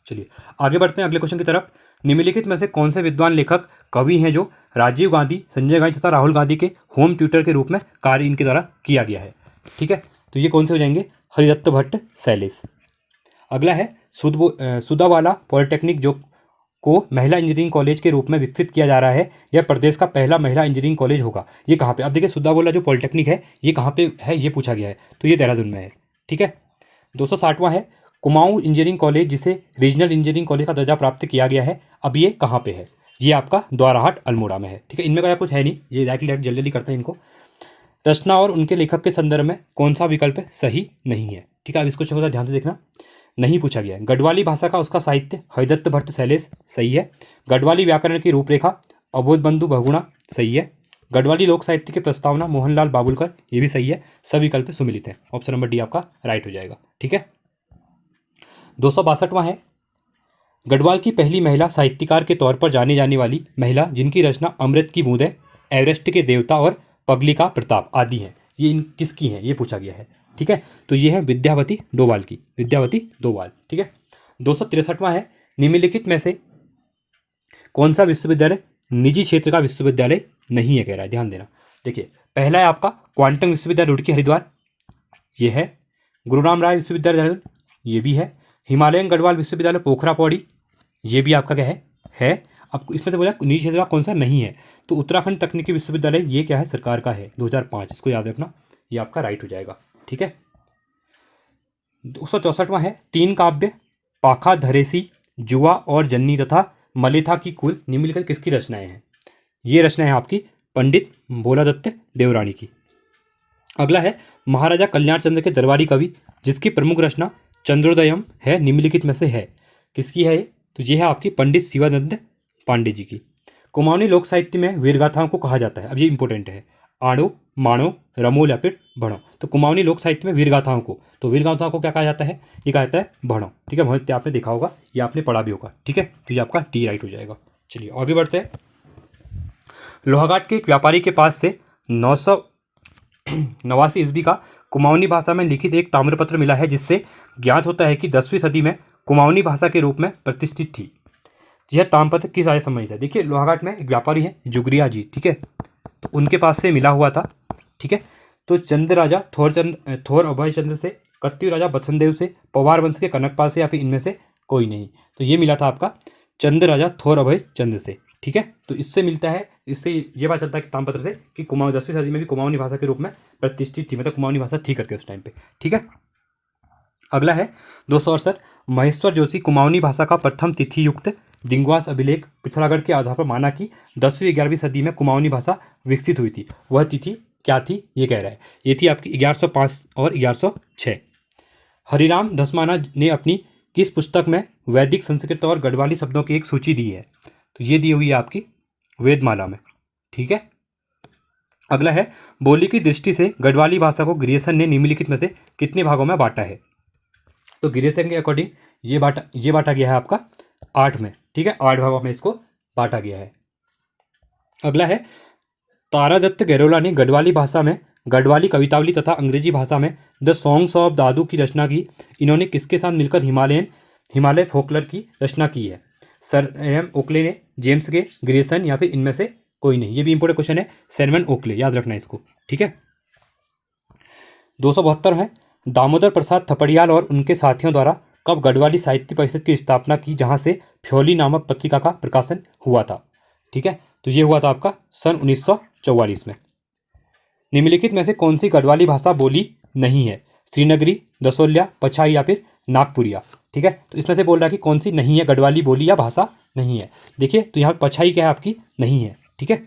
Speaker 1: चलिए आगे बढ़ते हैं अगले क्वेश्चन की तरफ। निम्नलिखित में से कौन से विद्वान लेखक कवि हैं जो राजीव गांधी, संजय गांधी तथा राहुल गांधी के होम ट्यूटर के रूप में कार्य इनके द्वारा किया गया है, ठीक है। तो ये कौन से हो जाएंगे, हरिदत्त भट्ट शैलेश। अगला है सुदावाला पॉलिटेक्निक जो को महिला इंजीनियरिंग कॉलेज के रूप में विकसित किया जा रहा है, यह प्रदेश का पहला महिला इंजीनियरिंग कॉलेज होगा। ये कहाँ पे, अब देखिए सुदावाला जो पॉलिटेक्निक है ये कहाँ पे है, ये पूछा गया है, तो ये देहरादून में है, ठीक है। 260वां है कुमाऊं इंजीनियरिंग कॉलेज जिसे रीजनल इंजीनियरिंग कॉलेज का दर्जा प्राप्त किया गया है, अब ये कहाँ पे है, ये आपका द्वाराहाट अल्मोड़ा में है, ठीक है। इनमें का कुछ है नहीं, ये डायरेक्टली जल्दी जल्दी करते हैं इनको। रचना और उनके लेखक के संदर्भ में कौन सा विकल्प सही नहीं है, ठीक है। अब इसको थोड़ा ध्यान से देखना, नहीं पूछा गया है। गढ़वाली भाषा का उसका साहित्य हरिदत्त भट्ट शैलेश, सही है। गढ़वाली व्याकरण की रूपरेखा अबोध बंधु बहुगुणा, सही है। गढ़वाली लोक साहित्य की प्रस्तावना मोहनलाल बाबुलकर, ये भी सही है। सभी विकल्प सुमिलित हैं, ऑप्शन नंबर डी आपका राइट हो जाएगा, ठीक है। 262वां है गढ़वाल की पहली महिला साहित्यकार के तौर पर जानी जाने वाली महिला जिनकी रचना अमृत की बूंदें, एवरेस्ट के देवता और पगली का प्रताप आदि हैं, ये इन किसकी हैं, ये पूछा गया है, ठीक है। तो ये है विद्यावती डोभाल की, विद्यावती डोभाल, ठीक है। 263वां है निम्नलिखित में से कौन सा विश्वविद्यालय निजी क्षेत्र का विश्वविद्यालय नहीं है, कह रहा है, ध्यान देना। देखिए पहला है आपका क्वांटम विश्वविद्यालय रुड़की हरिद्वार, ये है। गुरु राम राय विश्वविद्यालय देहरादून, ये भी है। हिमालयन गढ़वाल विश्वविद्यालय पोखरा पौड़ी, ये भी आपका क्या है। अब इसमें से बोला निजी क्षेत्र का कौन सा नहीं है, तो उत्तराखंड तकनीकी विश्वविद्यालय ये क्या है, सरकार का है, 2005, इसको याद रखना, ये आपका राइट हो जाएगा, ठीक है। 264वां है तीन काव्य पाखा धरेसी, जुआ और जन्नी तथा मलिथा की कुल निम्नलिखित किसकी रचनाएं हैं, ये रचना है आपकी पंडित भोलादत्त देवरानी की। अगला है महाराजा कल्याण चंद्र के दरबारी कवि जिसकी प्रमुख रचना चंद्रोदयम है, निम्नलिखित में से है, किसकी है, तो ये है आपकी पंडित शिवानंद पांडे जी की। कुमाऊनी लोक साहित्य में वीरगाथाओं को कहा जाता है, अब ये इंपॉर्टेंट है, आड़ो, माणो, रमोल या फिर भणो। तो कुमाऊनी लोक साहित्य में वीरगाथाओं को, तो वीरगाथाओं को क्या कहा जाता है, ये कहा जाता है भणो, ठीक है। बहुत आपने देखा होगा, ये आपने पढ़ा भी होगा, ठीक है। तो ये आपका टी राइट हो जाएगा। चलिए और भी बढ़ते हैं। लोहाघाट के एक व्यापारी के पास से 989 ईस्वी का कुमाऊनी भाषा में लिखित एक ताम्रपत्र मिला है जिससे ज्ञात होता है कि 10वीं सदी में कुमाऊनी भाषा के रूप में प्रतिष्ठित थी। यह ताम्रपत्र किस आय संबंधित है, देखिए लोहाघाट में एक व्यापारी है जुगरिया जी, ठीक है, तो उनके पास से मिला हुआ था, ठीक है। तो चंद राजा थोर अभय चंद्र से, कत्ती राजा बत्सनदेव से, पवार वंश के कनकपाल से, या फिर इनमें से कोई नहीं, तो ये मिला था आपका चंद राजा थोर अभय चंद्र से, ठीक है। तो इससे मिलता है, इससे ये बात चलता है कि ताम्रपत्र से कि 10वीं सदी में भी कुमाऊनी भाषा के रूप में प्रतिष्ठित थी, मतलब कुमाऊनी भाषा थी करके उस टाइम पे, ठीक है। अगला है 268 महेश्वर जोशी कुमाऊनी भाषा का प्रथम तिथि युक्त दिंगवास अभिलेख पिथौरागढ़ के आधार पर माना कि 10वीं-11वीं सदी में कुमाऊनी भाषा विकसित हुई थी, वह तिथि क्या थी, ये कह रहा है, ये थी आपकी 1105 और 1106। हरिराम धसमाना ने अपनी किस पुस्तक में वैदिक संस्कृत और गढ़वाली शब्दों की एक सूची दी है, तो ये दी हुई है आपकी वेदमाला में, ठीक है। अगला है बोली की दृष्टि से गढ़वाली भाषा को ग्रियर्सन ने निम्नलिखित में से कितने भागों में बांटा है, तो ग्रियर्सन के अकॉर्डिंग ये बांटा गया है आपका 8 में, ठीक है, 8 भागों में इसको बांटा गया है। अगला है तारादत्त गैरोला ने गढ़वाली भाषा में गढ़वाली कवितावली तथा अंग्रेजी भाषा में द सॉन्ग्स ऑफ दादू की रचना की, इन्होंने किसके साथ मिलकर हिमालय फोकलर की रचना की है, सर एम ओकले ने, जेम्स के, ग्रियर्सन, या फिर इनमें से कोई नहीं, ये भी इंपॉर्टेंट क्वेश्चन है, सैरमन ओकले, याद रखना इसको, ठीक है। 272 है दामोदर प्रसाद थपड़ियाल और उनके साथियों द्वारा कब गढ़वाली साहित्य परिषद की स्थापना की जहां से फ्योली नामक पत्रिका का प्रकाशन हुआ था, ठीक है। तो ये हुआ था आपका सन 1944 में। निम्नलिखित में से कौन सी गढ़वाली भाषा बोली नहीं है, श्रीनगरी, दसोल्या, पछाई या फिर नागपुरिया, ठीक है। तो इसमें से बोल रहा है कि कौन सी नहीं है, गढ़वाली बोली या भाषा नहीं है, देखिए तो यहाँ पछाई क्या है आपकी नहीं है, ठीक है।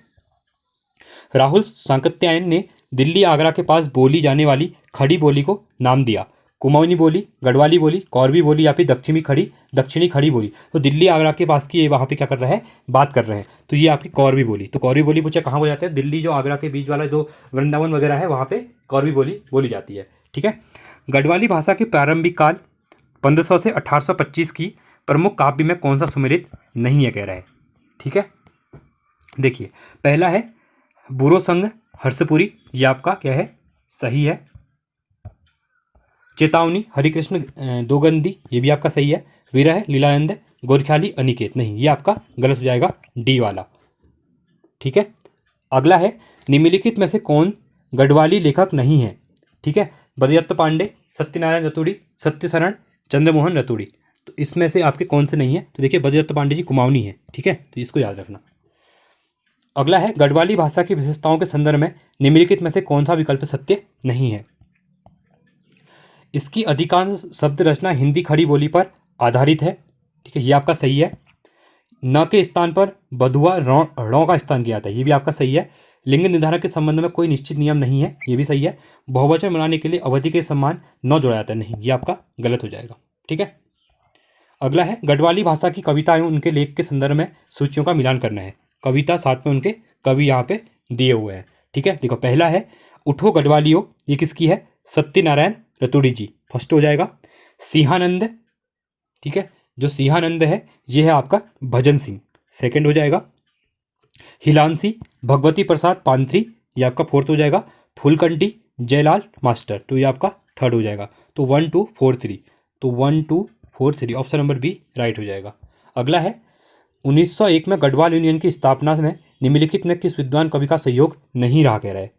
Speaker 1: राहुल सांकृत्यायन ने दिल्ली आगरा के पास बोली जाने वाली खड़ी बोली को नाम दिया, कुमाऊनी बोली, गढ़वाली बोली, कौरवी बोली या फिर दक्षिणी खड़ी बोली। तो दिल्ली आगरा के पास की वहाँ पे क्या कर रहा है, बात कर रहे हैं। तो ये आपकी कौरवी बोली। तो कौरवी बोली पूछा कहाँ हो जाता है, दिल्ली जो आगरा के बीच वाला जो वृंदावन वगैरह है वहाँ पे कौरवी बोली बोली जाती है। ठीक है। गढ़वाली भाषा के प्रारंभिक काल 1500 से 1825 की प्रमुख काव्य में कौन सा सुमेलित नहीं है, कह रहा है। ठीक है, देखिए पहला है बुरो संघ हर्षपुरी, ये आपका क्या है, सही है। चेतावनी हरिकृष्ण दोगंदी, ये भी आपका सही है। विरह लीलानंद गोरख्याली अनिकेत, नहीं, ये आपका गलत हो जाएगा, डी वाला। ठीक है, अगला है निम्नलिखित में से कौन गढ़वाली लेखक नहीं है। ठीक है, बद्रीदत्त पांडे, सत्यनारायण रतूड़ी, सत्यशरण, चंद्रमोहन रतूड़ी। तो इसमें से आपके कौन से नहीं है, तो देखिए बद्रीदत्त पांडे जी कुमाऊनी है। ठीक है, तो इसको याद रखना। अगला है गढ़वाली भाषा की विशेषताओं के संदर्भ में निम्नलिखित में से कौन सा विकल्प सत्य नहीं है। इसकी अधिकांश शब्द रचना हिंदी खड़ी बोली पर आधारित है। ठीक है, ये आपका सही है। न के स्थान पर बधुआ रौ का स्थान किया जाता है, ये भी आपका सही है। लिंग निर्धारण के संबंध में कोई निश्चित नियम नहीं है, ये भी सही है। बहुवचन बनाने के लिए अवधि के समान न जोड़ा जाता है, नहीं, ये आपका गलत हो जाएगा। ठीक है, अगला है गढ़वाली भाषा की कविता एवं उनके लेख के संदर्भ में सूचियों का मिलान करना है। कविता साथ में उनके कवि यहाँ पे दिए हुए हैं। ठीक है, देखो पहला है उठो गढ़वालियों, ये किसकी है, सत्यनारायण रतूड़ी जी, फर्स्ट हो जाएगा। सिंहानंद, ठीक है, जो सिंहानंद है ये है आपका भजन सिंह, सेकंड हो जाएगा। हिलांसी भगवती प्रसाद पांथरी, ये आपका फोर्थ हो जाएगा। फूलकंटी जयलाल मास्टर, तो ये आपका थर्ड हो जाएगा। तो 1 2 4 3, तो 1 2 4 3 ऑप्शन नंबर बी राइट हो जाएगा। अगला है 1901 में गढ़वाल यूनियन की स्थापना में निम्नलिखित में किस विद्वान कवि का सहयोग नहीं रहा, कह रहा है।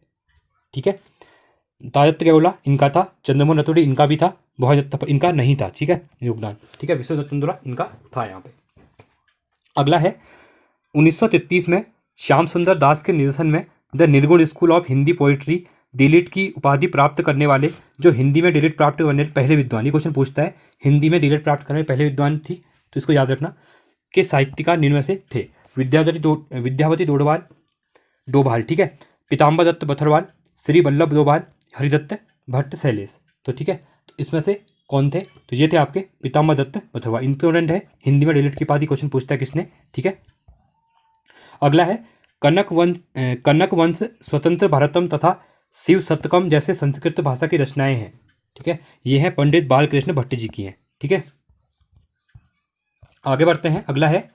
Speaker 1: ठीक है, ताजत्त गौला इनका था, चंद्रमोहन रतूड़ी इनका भी था, बहुत इनका नहीं था। ठीक है, योगदान। ठीक है, विश्वदत्त चंद्रा इनका था यहाँ पे। अगला है 1933 में श्याम सुंदर दास के निर्देशन में द निर्गुण school of Hindi poetry delete की उपाधि प्राप्त करने वाले जो हिंदी में डिलीट प्राप्त करने वाले पहले विद्वान, ये क्वेश्चन पूछता है हिंदी में डिलीट प्राप्त करने वाले पहले विद्वान थी, तो इसको याद रखना, के साहित्यकार निम्न में से थे। विद्यावती डोभाल, ठीक है, पीताम्बर दत्त बथरवाल, श्री वल्लभ डोभाल, हरिदत्त भट्ट शैलेश। तो ठीक है, तो इसमें से कौन थे, तो ये थे आपके पीताम्बर दत्त बथरवाल। इंपॉर्टेंट है, हिंदी में डिलीट की उपाधि क्वेश्चन पूछता है किसने। ठीक है, अगला है कनक वंश स्वतंत्र भारतम तथा शिव शतकम जैसे संस्कृत भाषा की रचनाएं हैं। ठीक है, ये हैं पंडित बालकृष्ण भट्ट जी की हैं। ठीक है, आगे बढ़ते हैं। अगला है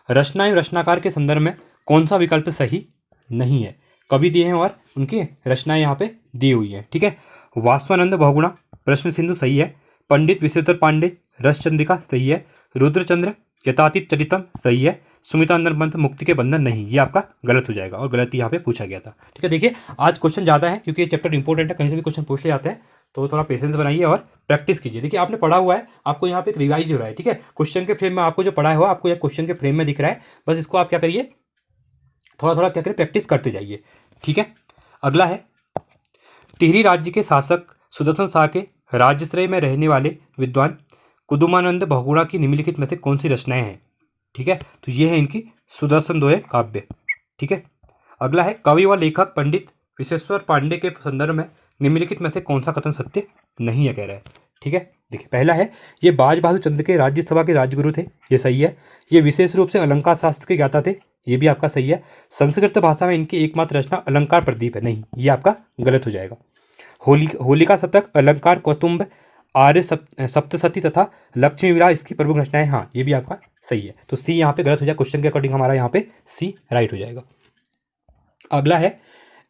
Speaker 1: रचना एवं रचनाकार के संदर्भ में कौन सा विकल्प सही नहीं है। कवि दिए हैं और उनकी रचनाएं यहाँ पे दी हुई हैं। ठीक है, वासवानंद बहुगुणा प्रश्न सिंधु सही है, पंडित विश्वेश्वर पांडे रस चंद्रिका सही है, रुद्रचंद्र यथातीत चरितम सही है, सुमितानंद पंत मुक्ति के बंधन नहीं, ये आपका गलत हो जाएगा और गलत यहाँ पे पूछा गया था। ठीक है, देखिए आज क्वेश्चन ज़्यादा है क्योंकि ये चैप्टर इंपॉर्टेंट है, कहीं से भी क्वेश्चन पूछ ले जाते हैं, तो थोड़ा पेशेंस बनाइए और प्रैक्टिस कीजिए। देखिए आपने पढ़ा हुआ है, आपको यहाँ पे एक रिवाइज हो रहा है। ठीक है, क्वेश्चन के फ्रेम में आपको जो पढ़ा हुआ आपको यह क्वेश्चन के फ्रेम में दिख रहा है, बस इसको आप क्या करिए, थोड़ा थोड़ा क्या करिए, प्रैक्टिस करते जाइए। ठीक है, अगला है टिहरी राज्य के शासक सुदर्शन शाह के राज्यश्रेय में रहने वाले विद्वान कुदुमानंद बहुगुणा की निम्नलिखित में से कौन सी रचनाएं हैं। ठीक है, तो ये है इनकी सुदर्शन दोहे काव्य। ठीक है, अगला है कवि व लेखक पंडित विश्वेश्वर पांडे के संदर्भ में निम्नलिखित में से कौन सा कथन सत्य नहीं है, कह रहा है। ठीक है, देखिए पहला है ये बाज बहादुर चंद्र के राज्यसभा के राजगुरु थे, ये सही है। ये विशेष रूप से अलंकार शास्त्र के ज्ञाता थे, ये भी आपका सही है। संस्कृत भाषा में इनकी एकमात्र रचना अलंकार प्रदीप है, नहीं, ये आपका गलत हो जाएगा। होलिका शतक, अलंकार कौतुंब, आर्य सप्तशती तथा लक्ष्मी विलास इसकी प्रमुख रचनाएं, हाँ ये भी आपका सही है। तो सी यहाँ पे गलत हो जाएगा, क्वेश्चन के अकॉर्डिंग हमारा यहाँ पे सी राइट हो जाएगा। अगला है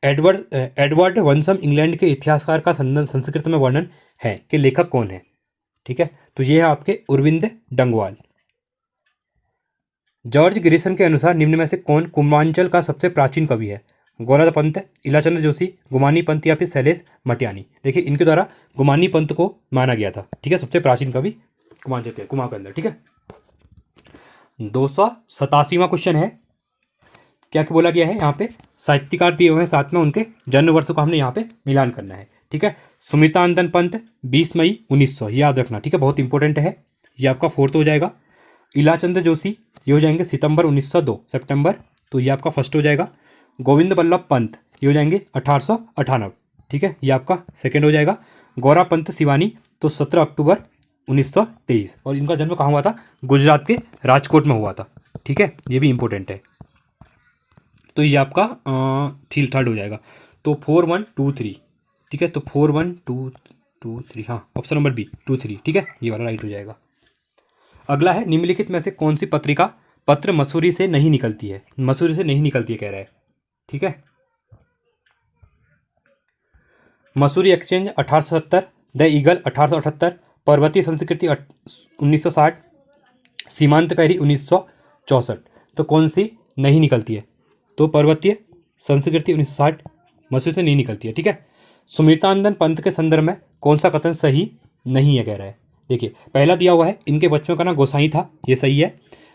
Speaker 1: एडवर्ड वंसम इंग्लैंड के इतिहासकार का संस्कृत में वर्णन है कि लेखक कौन है। ठीक है, तो ये है आपके उर्विंद डंगवाल। जॉर्ज ग्रिसन के अनुसार निम्न में से कौन कुमांचल का सबसे प्राचीन कवि है। गौरव पंत, इलाचंद्र जोशी, गुमानी पंत या फिर शैलेश मटियानी। देखिए इनके द्वारा गुमानी पंत को माना गया था। ठीक है, सबसे प्राचीन कवि कुमांचल के कुमाऊं के अंदर। ठीक है, 287वां क्वेश्चन है, क्या बोला गया है यहाँ पे, साहित्यकार दिए हुए हैं, साथ में उनके जन्म वर्ष को हमने यहाँ पे मिलान करना है। ठीक है, सुमितानंदन पंत 20 मई 1900, याद रखना। ठीक है, बहुत इंपॉर्टेंट है, ये आपका फोर्थ हो जाएगा। इलाचंद्र जोशी ये हो जाएंगे सितंबर 1902 सितंबर, तो ये आपका फर्स्ट हो जाएगा। गोविंद बल्लभ पंत ये हो जाएंगे 1898। ठीक है, ये आपका सेकंड हो जाएगा। गौरा पंत सिवानी तो 17 अक्टूबर 1923। और इनका जन्म कहाँ हुआ था? गुजरात के राजकोट में हुआ था। ठीक है, ये भी इम्पोर्टेंट है। तो ये आपका ठीक थर्ड हो जाएगा। तो 4123। ठीक है, तो 4123, हाँ ऑप्शन नंबर बी 23। ठीक है, ये वाला राइट हो जाएगा। अगला है, निम्नलिखित में से कौन सी पत्रिका पत्र मसूरी से नहीं निकलती है? मसूरी से नहीं निकलती है कह रहा है। ठीक है, मसूरी एक्सचेंज 1870, द ईगल 1878, पर्वतीय संस्कृति 1960, सीमांत पैरी 1964। तो कौन सी नहीं निकलती है? तो पर्वतीय संस्कृति 1960 मसूरी से नहीं निकलती है। ठीक है, सुमितानंदन पंत के संदर्भ में कौन सा कथन सही नहीं है कह रहा है। देखिए, पहला दिया हुआ है, इनके बच्चों का नाम गोसाई था, ये सही है।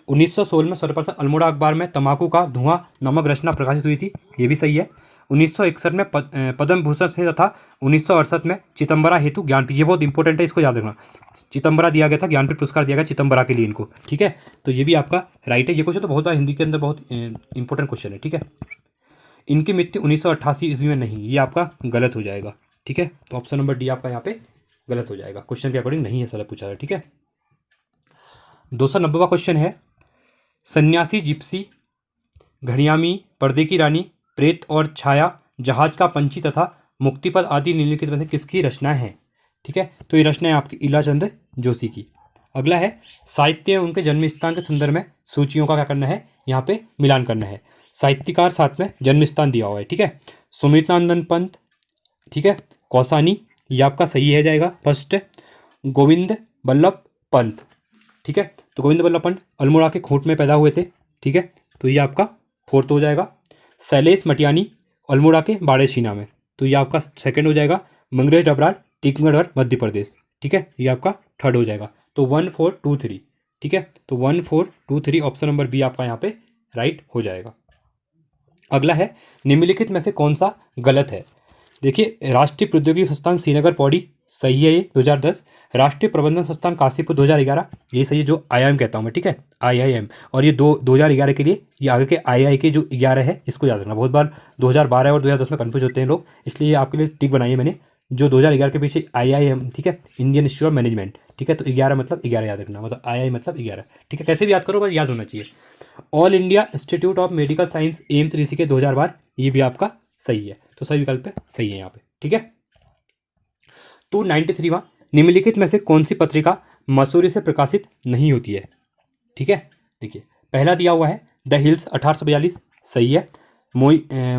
Speaker 1: 1916 में सर्वप्रथम अल्मोड़ा अखबार में तंबाकू का धुआं नामक रचना प्रकाशित हुई थी, ये भी सही है। 1961 में पद्म भूषण से तथा 1968 में चिदम्बरा हेतु ज्ञानपीठ, ये बहुत इंपॉर्टेंट है, इसको याद रखना। चिदम्बरा दिया गया था, ज्ञानपीठ पुरस्कार दिया गया चिदम्बरा के लिए इनको। ठीक है, तो ये भी आपका राइट है। ये क्वेश्चन तो बहुत बार हिंदी के अंदर बहुत इंपॉर्टेंट क्वेश्चन है। ठीक है, इनकी मृत्यु 1988 ईस्वी में नहीं, ये आपका गलत हो जाएगा। ठीक है, तो ऑप्शन नंबर डी आपका यहाँ पे गलत हो जाएगा, क्वेश्चन के अकॉर्डिंग नहीं है सर पूछा है। ठीक है, 290वां क्वेश्चन है, सन्यासी, जिप्सी, घड़ियामी, पर्दे की रानी, प्रेत और छाया, जहाज का पंछी तथा मुक्तिपद आदि निम्नलिखित में से किसकी रचना है? ठीक है, तो ये रचना है आपकी इलाचंद जोशी की। अगला है, साहित्य उनके जन्म स्थान के संदर्भ में सूचियों का क्या करना है, यहाँ पे मिलान करना है। साहित्यकार साथ में जन्म स्थान दिया हुआ है। ठीक है, सुमितानंदन पंत, ठीक है, कौसानी, ये आपका सही है जाएगा फर्स्ट। गोविंद बल्लभ पंत, ठीक है, तो गोविंद बल्लभ पंत अल्मोड़ा के खूंट में पैदा हुए थे। ठीक है, तो ये आपका फोर्थ हो जाएगा। शैलेश मटियानी अल्मोड़ा के बाड़ेसीना में, तो ये आपका सेकंड हो जाएगा। मंगरेश डबराल टीकमगढ़ मध्य प्रदेश, ठीक है, ये आपका थर्ड हो जाएगा। तो 1423, ठीक है, तो 1423 ऑप्शन नंबर बी आपका यहाँ पे राइट हो जाएगा। अगला है, निम्नलिखित में से कौन सा गलत है? देखिए, राष्ट्रीय प्रौद्योगिकी संस्थान श्रीनगर पौड़ी सही है, ये 2010। राष्ट्रीय प्रबंधन संस्थान काशीपुर 2011, ये सही है, जो IIM कहता हूँ मैं। ठीक है, IIM, और ये 2011 के लिए, ये आगे के II के जो 11 है इसको याद रखना। बहुत बार 2012 और 2010 में कन्फ्यूज होते हैं लोग, इसलिए आपके लिए टिक बनाई है मैंने। जो 2011 के पीछे IIM, ठीक है, इंडियन इंस्टीट्यूट ऑफ मैनेजमेंट, ठीक है, तो 11 मतलब 11 याद रखना, मतलब II मतलब 11। ठीक है, कैसे भी याद करो, बस याद होना चाहिए। All India institute of medical science AIIMS Rishikesh 2012, ये भी आपका सही है, तो सही विकल्प पे सही है यहाँ पे। ठीक है, 293वां, निम्नलिखित में से कौन सी पत्रिका मसूरी से प्रकाशित नहीं होती है? ठीक है, देखिए, पहला दिया हुआ है द हिल्स 1842, सही है।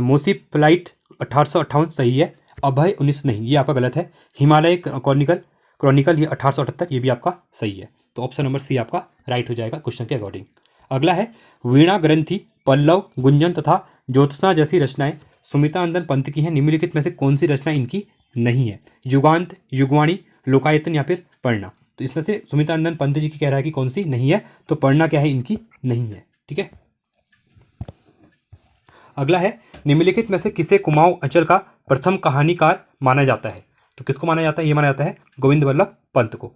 Speaker 1: मोसी फ्लाइट 1858, सही है। अभय 19 नहीं, ये आपका गलत है। हिमालय क्रॉनिकल ये 1878, ये भी आपका सही है। तो ऑप्शन नंबर सी आपका राइट हो जाएगा क्वेश्चन के अकॉर्डिंग। अगला है, वीणा ग्रंथि, पल्लव, गुंजन तथा ज्योत्सना जैसी रचनाएं सुमितानंदन पंत की हैं। निम्नलिखित में से कौन सी रचना इनकी नहीं है? युगांत, युगवाणी, लोकायतन या फिर पढ़ना। तो इसमें से सुमितानंदन पंत जी की कह रहा है कि कौन सी नहीं है, तो पढ़ना क्या है इनकी नहीं है। ठीक है, अगला है, निम्नलिखित में से किसे कुमाऊं अंचल का प्रथम कहानीकार माना जाता है? तो किसको माना जाता है? ये माना जाता है गोविंद बल्लभ पंत को।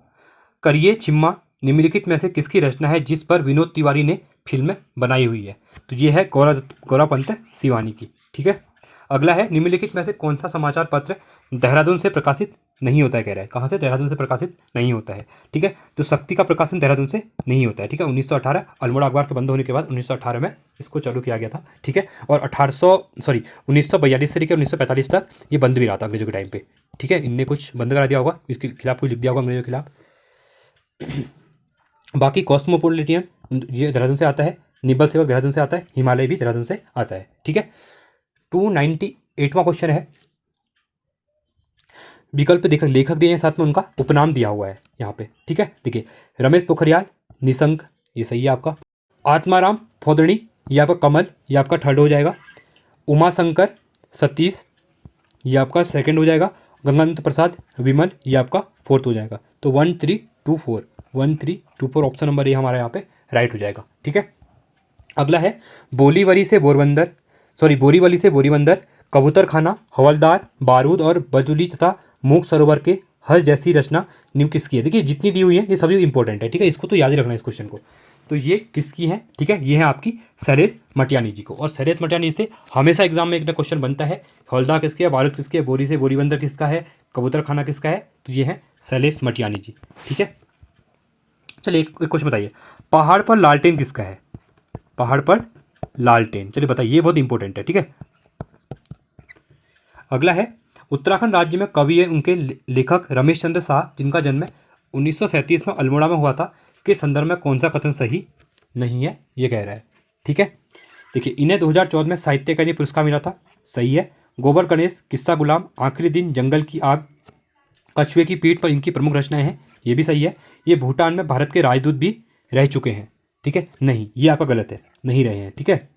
Speaker 1: करिए छिम्मा निम्नलिखित में से किसकी रचना है जिस पर विनोद तिवारी ने फिल्म बनाई हुई है? तो ये है गौरापंत सिवानी की। ठीक है, अगला है, निम्नलिखित में से कौन सा समाचार पत्र देहरादून से प्रकाशित नहीं होता है? कह रहा है कहाँ से? देहरादून से प्रकाशित नहीं होता है। ठीक है, तो शक्ति का प्रकाशन देहरादून से नहीं होता है। ठीक है, 1918 अल्मोड़ा अखबार के बंद होने के बाद 1918 में इसको चालू किया गया था। ठीक है, और 1942 से लेकर 1945 तक ये बंद भी रहा था अंग्रेजों के टाइम पे। ठीक है, इनने कुछ बंद करा दिया होगा, इसके खिलाफ कुछ लिख दिया होगा अंग्रेजों के खिलाफ। बाकी कॉस्मोपोलिटियन ये देहरादून से आता है, निबल सेवक देहरादून से आता है, हिमालय भी देहरादून से आता है। ठीक है, 298वां क्वेश्चन है, विकल्प देख लेखक दिए हैं, साथ में उनका उपनाम दिया हुआ है यहाँ पे। ठीक है, देखिए, रमेश पोखरियाल निशंक, ये सही है आपका। आत्माराम फोदड़ी, ये आपका कमल, ये आपका थर्ड हो जाएगा। उमाशंकर सतीश, ये आपका सेकंड हो जाएगा। गंगानंद प्रसाद विमल, ये आपका फोर्थ हो जाएगा। तो 1324 ऑप्शन नंबर ए हमारा यहाँ पे राइट हो जाएगा। ठीक है, अगला है, बोरीवली से बोरीबंदर, कबूतर खाना, हवलदार, बारूद और बजुली तथा मूक सरोवर के हर्ष जैसी रचना निम्न किसकी है? देखिए, जितनी दी हुई है ये सभी इंपॉर्टेंट है। ठीक है, इसको तो याद ही रखना है इस क्वेश्चन को। तो ये किसकी है? ठीक है, ये है आपकी शैलेश मटियानी जी को। और शैलेश मटियानी से हमेशा एग्जाम में एक ना क्वेश्चन बनता है, हवलदार किसकी है, बारूद किसकी है, बोरी से बोरीबंदर किसका है, कबूतर खाना किसका है? तो ये है शैलेश मटियानी जी। ठीक है, चलिए एक क्वेश्चन बताइए, पहाड़ पर लालटेन किसका है? पहाड़ पर लालटेन, चलिए बताइए, ये बहुत इंपॉर्टेंट है। ठीक है, अगला है, उत्तराखंड राज्य में कवि है उनके लेखक रमेश चंद्र शाह, जिनका जन्म 1937 में अल्मोड़ा में हुआ था, के संदर्भ में कौन सा कथन सही नहीं है, ये कह रहा है। ठीक है, देखिए, इन्हें 2014 में साहित्य अकादमी पुरस्कार मिला था, सही है। गोबर गणेश, किस्सा गुलाम, आखिरी दिन, जंगल की आग, कछुए की पीठ पर इनकी प्रमुख रचनाएं हैं, ये भी सही है। ये भूटान में भारत के राजदूत भी रह चुके हैं। ठीक है, नहीं, ये आपका गलत है, नहीं रहे हैं। ठीक है,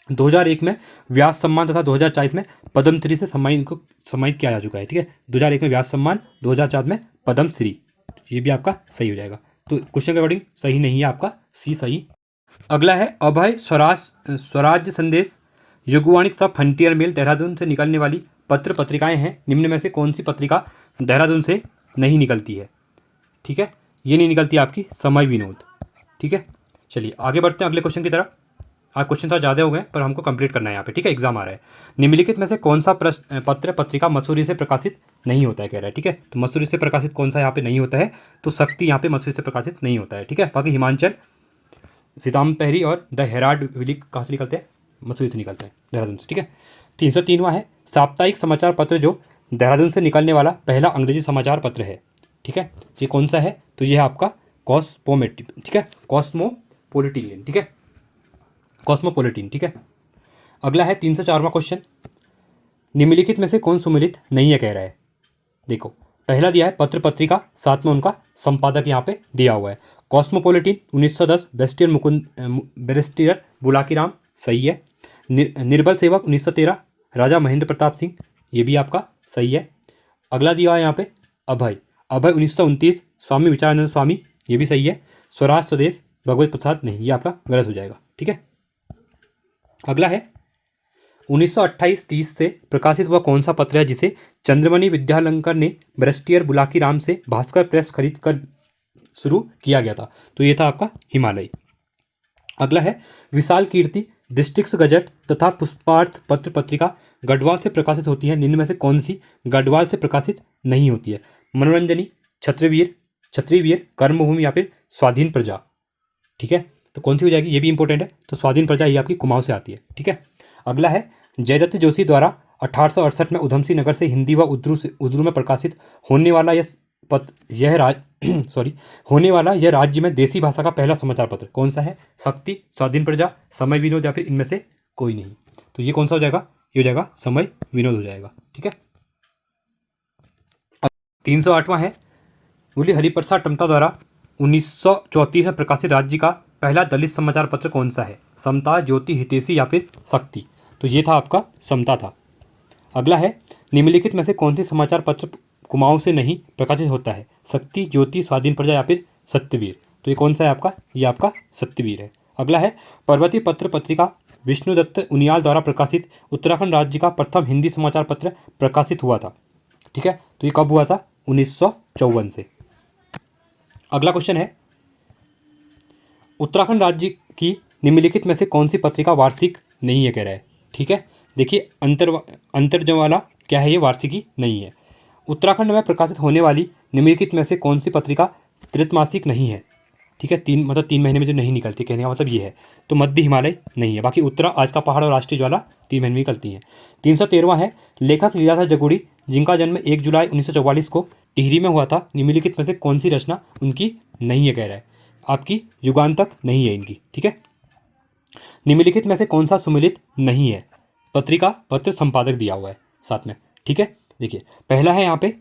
Speaker 1: 2001 में व्यास सम्मान तथा 2004 में पद्मश्री से सम्मानित किया जा चुका है। ठीक है, 2001 में व्यास सम्मान, 2004 में पद्मश्री, ये भी आपका सही हो जाएगा। तो क्वेश्चन के अकॉर्डिंग सही नहीं है आपका, सी सही। अगला है, अभय स्वराज्य संदेश, युगवाणी तथा फ्रंटियर मेल देहरादून से निकलने वाली पत्र पत्रिकाएं हैं, निम्न में से कौन सी पत्रिका देहरादून से नहीं निकलती है? ठीक है, ये नहीं निकलती आपकी समय विनोद। ठीक है, चलिए आगे बढ़ते हैं अगले क्वेश्चन की तरफ। आज क्वेश्चन थोड़ा ज़्यादा हो गए पर हमको कंप्लीट करना है यहाँ पे। ठीक है, एग्जाम आ रहा है। निम्नलिखित में से कौन सा पत्र पत्रिका मसूरी से प्रकाशित नहीं होता है, कह रहा है। ठीक है, तो मसूरी से प्रकाशित कौन सा यहाँ पे नहीं होता है? तो शक्ति यहाँ पे मसूरी से प्रकाशित नहीं होता है। ठीक है, बाकी हिमाचल, सीतामपहरी और द हेराल्ड विलिक कहाँ से निकलते हैं? मसूरी से निकलते हैं, देहरादून से। ठीक है, 303वां है, साप्ताहिक समाचार पत्र जो देहरादून से निकलने वाला पहला अंग्रेजी समाचार पत्र है। ठीक है, ये कौन सा है? तो ये है आपका कॉस्मोमेटिव। ठीक है, कॉस्मोपोलिटिन। ठीक है, कॉस्मोपोलिटिन। ठीक है, अगला है 304वां क्वेश्चन, निम्नलिखित में से कौन सुमेलित नहीं है, कह रहा है। देखो, पहला दिया है पत्र पत्रिका, साथ में उनका संपादक यहाँ पे दिया हुआ है। कॉस्मोपोलिटिन 1910, बैरिस्टर बुलाकीराम, सही है। निर्बल सेवक 1913, राजा महेंद्र प्रताप सिंह, ये भी आपका सही है। अगला दिया है यहाँ पे अभय 1929, स्वामी विचारानंद स्वामी, ये भी सही है। स्वराज स्वदेश भगवत प्रसाद, नहीं, ये आपका गलत हो जाएगा। ठीक है, अगला है 1928-30 से प्रकाशित हुआ कौन सा पत्र है जिसे चंद्रमणि विद्यालंकर ने बैरिस्टर बुलाकीराम से भास्कर प्रेस खरीद कर शुरू किया गया था? तो ये था आपका हिमालय। अगला है, विशाल कीर्ति, डिस्ट्रिक्ट गजट तथा पुष्पार्थ पत्र पत्रिका गढ़वाल से प्रकाशित होती है, निम्न में से कौन सी गढ़वाल से प्रकाशित नहीं होती है? मनोरंजनी, क्षत्रिवीर, कर्मभूमि या फिर स्वाधीन प्रजा। ठीक है, तो कौन सी हो जाएगी? ये भी इंपॉर्टेंट है, तो स्वाधीन प्रजा ये आपकी कुमाऊं से आती है। ठीक है, अगला है, जयदत्त जोशी द्वारा 1868 में उधमसिंह नगर से हिंदी व उर्दू में प्रकाशित होने वाला यह राज्य में देसी भाषा का पहला समाचार पत्र कौन सा है? शक्ति, स्वाधीन प्रजा, समय विनोद या फिर इनमें से कोई नहीं। तो ये कौन सा हो जाएगा? ये हो जाएगा समय विनोद हो जाएगा। ठीक है, 308वां है, मूल्य हरिप्रसाद टमटा द्वारा 1934 में प्रकाशित राज्य का पहला दलित समाचार पत्र कौन सा है? समता, ज्योति, हितैषी या फिर शक्ति? तो ये था आपका समता था। अगला है, निम्नलिखित में से कौन सी समाचार पत्र कुमाऊं से नहीं प्रकाशित होता है? शक्ति, ज्योति, स्वाधीन प्रजा या फिर सत्यवीर? तो ये कौन सा है आपका? ये आपका सत्यवीर है। अगला है, पर्वतीय पत्र पत्रिका विष्णुदत्त उनियाल द्वारा प्रकाशित उत्तराखंड राज्य का प्रथम हिंदी समाचार पत्र प्रकाशित हुआ था। ठीक है, तो ये कब हुआ था? 1954 से। अगला क्वेश्चन है, उत्तराखंड राज्य की निम्नलिखित में से कौन सी पत्रिका वार्षिक नहीं है, कह रहा है। ठीक है, देखिए, अंतर्जवाला क्या है? ये वार्षिकी नहीं है। उत्तराखंड में प्रकाशित होने वाली निम्नलिखित में से कौन सी पत्रिका त्रैमासिक नहीं है? ठीक है, 3 महीने में जो नहीं निकलती, कहने का मतलब ये है। तो मध्य हिमालय नहीं है, बाकी उत्तरा, आज का पहाड़ और राष्ट्रीय ज्वाला 3 महीने में निकलती हैं। 313वां है, लेखक लीलाधर जगुड़ी, जिनका जन्म 1 जुलाई 1944 को टिहरी में हुआ था, निम्नलिखित में से कौन सी रचना उनकी नहीं है, कह रहा है। आपकी युगांतक नहीं है इनकी। ठीक है, निम्नलिखित में से कौन सा सुमेलित नहीं है? पत्रिका पत्र संपादक दिया हुआ है साथ में। ठीक है, देखिए, पहला है यहाँ पे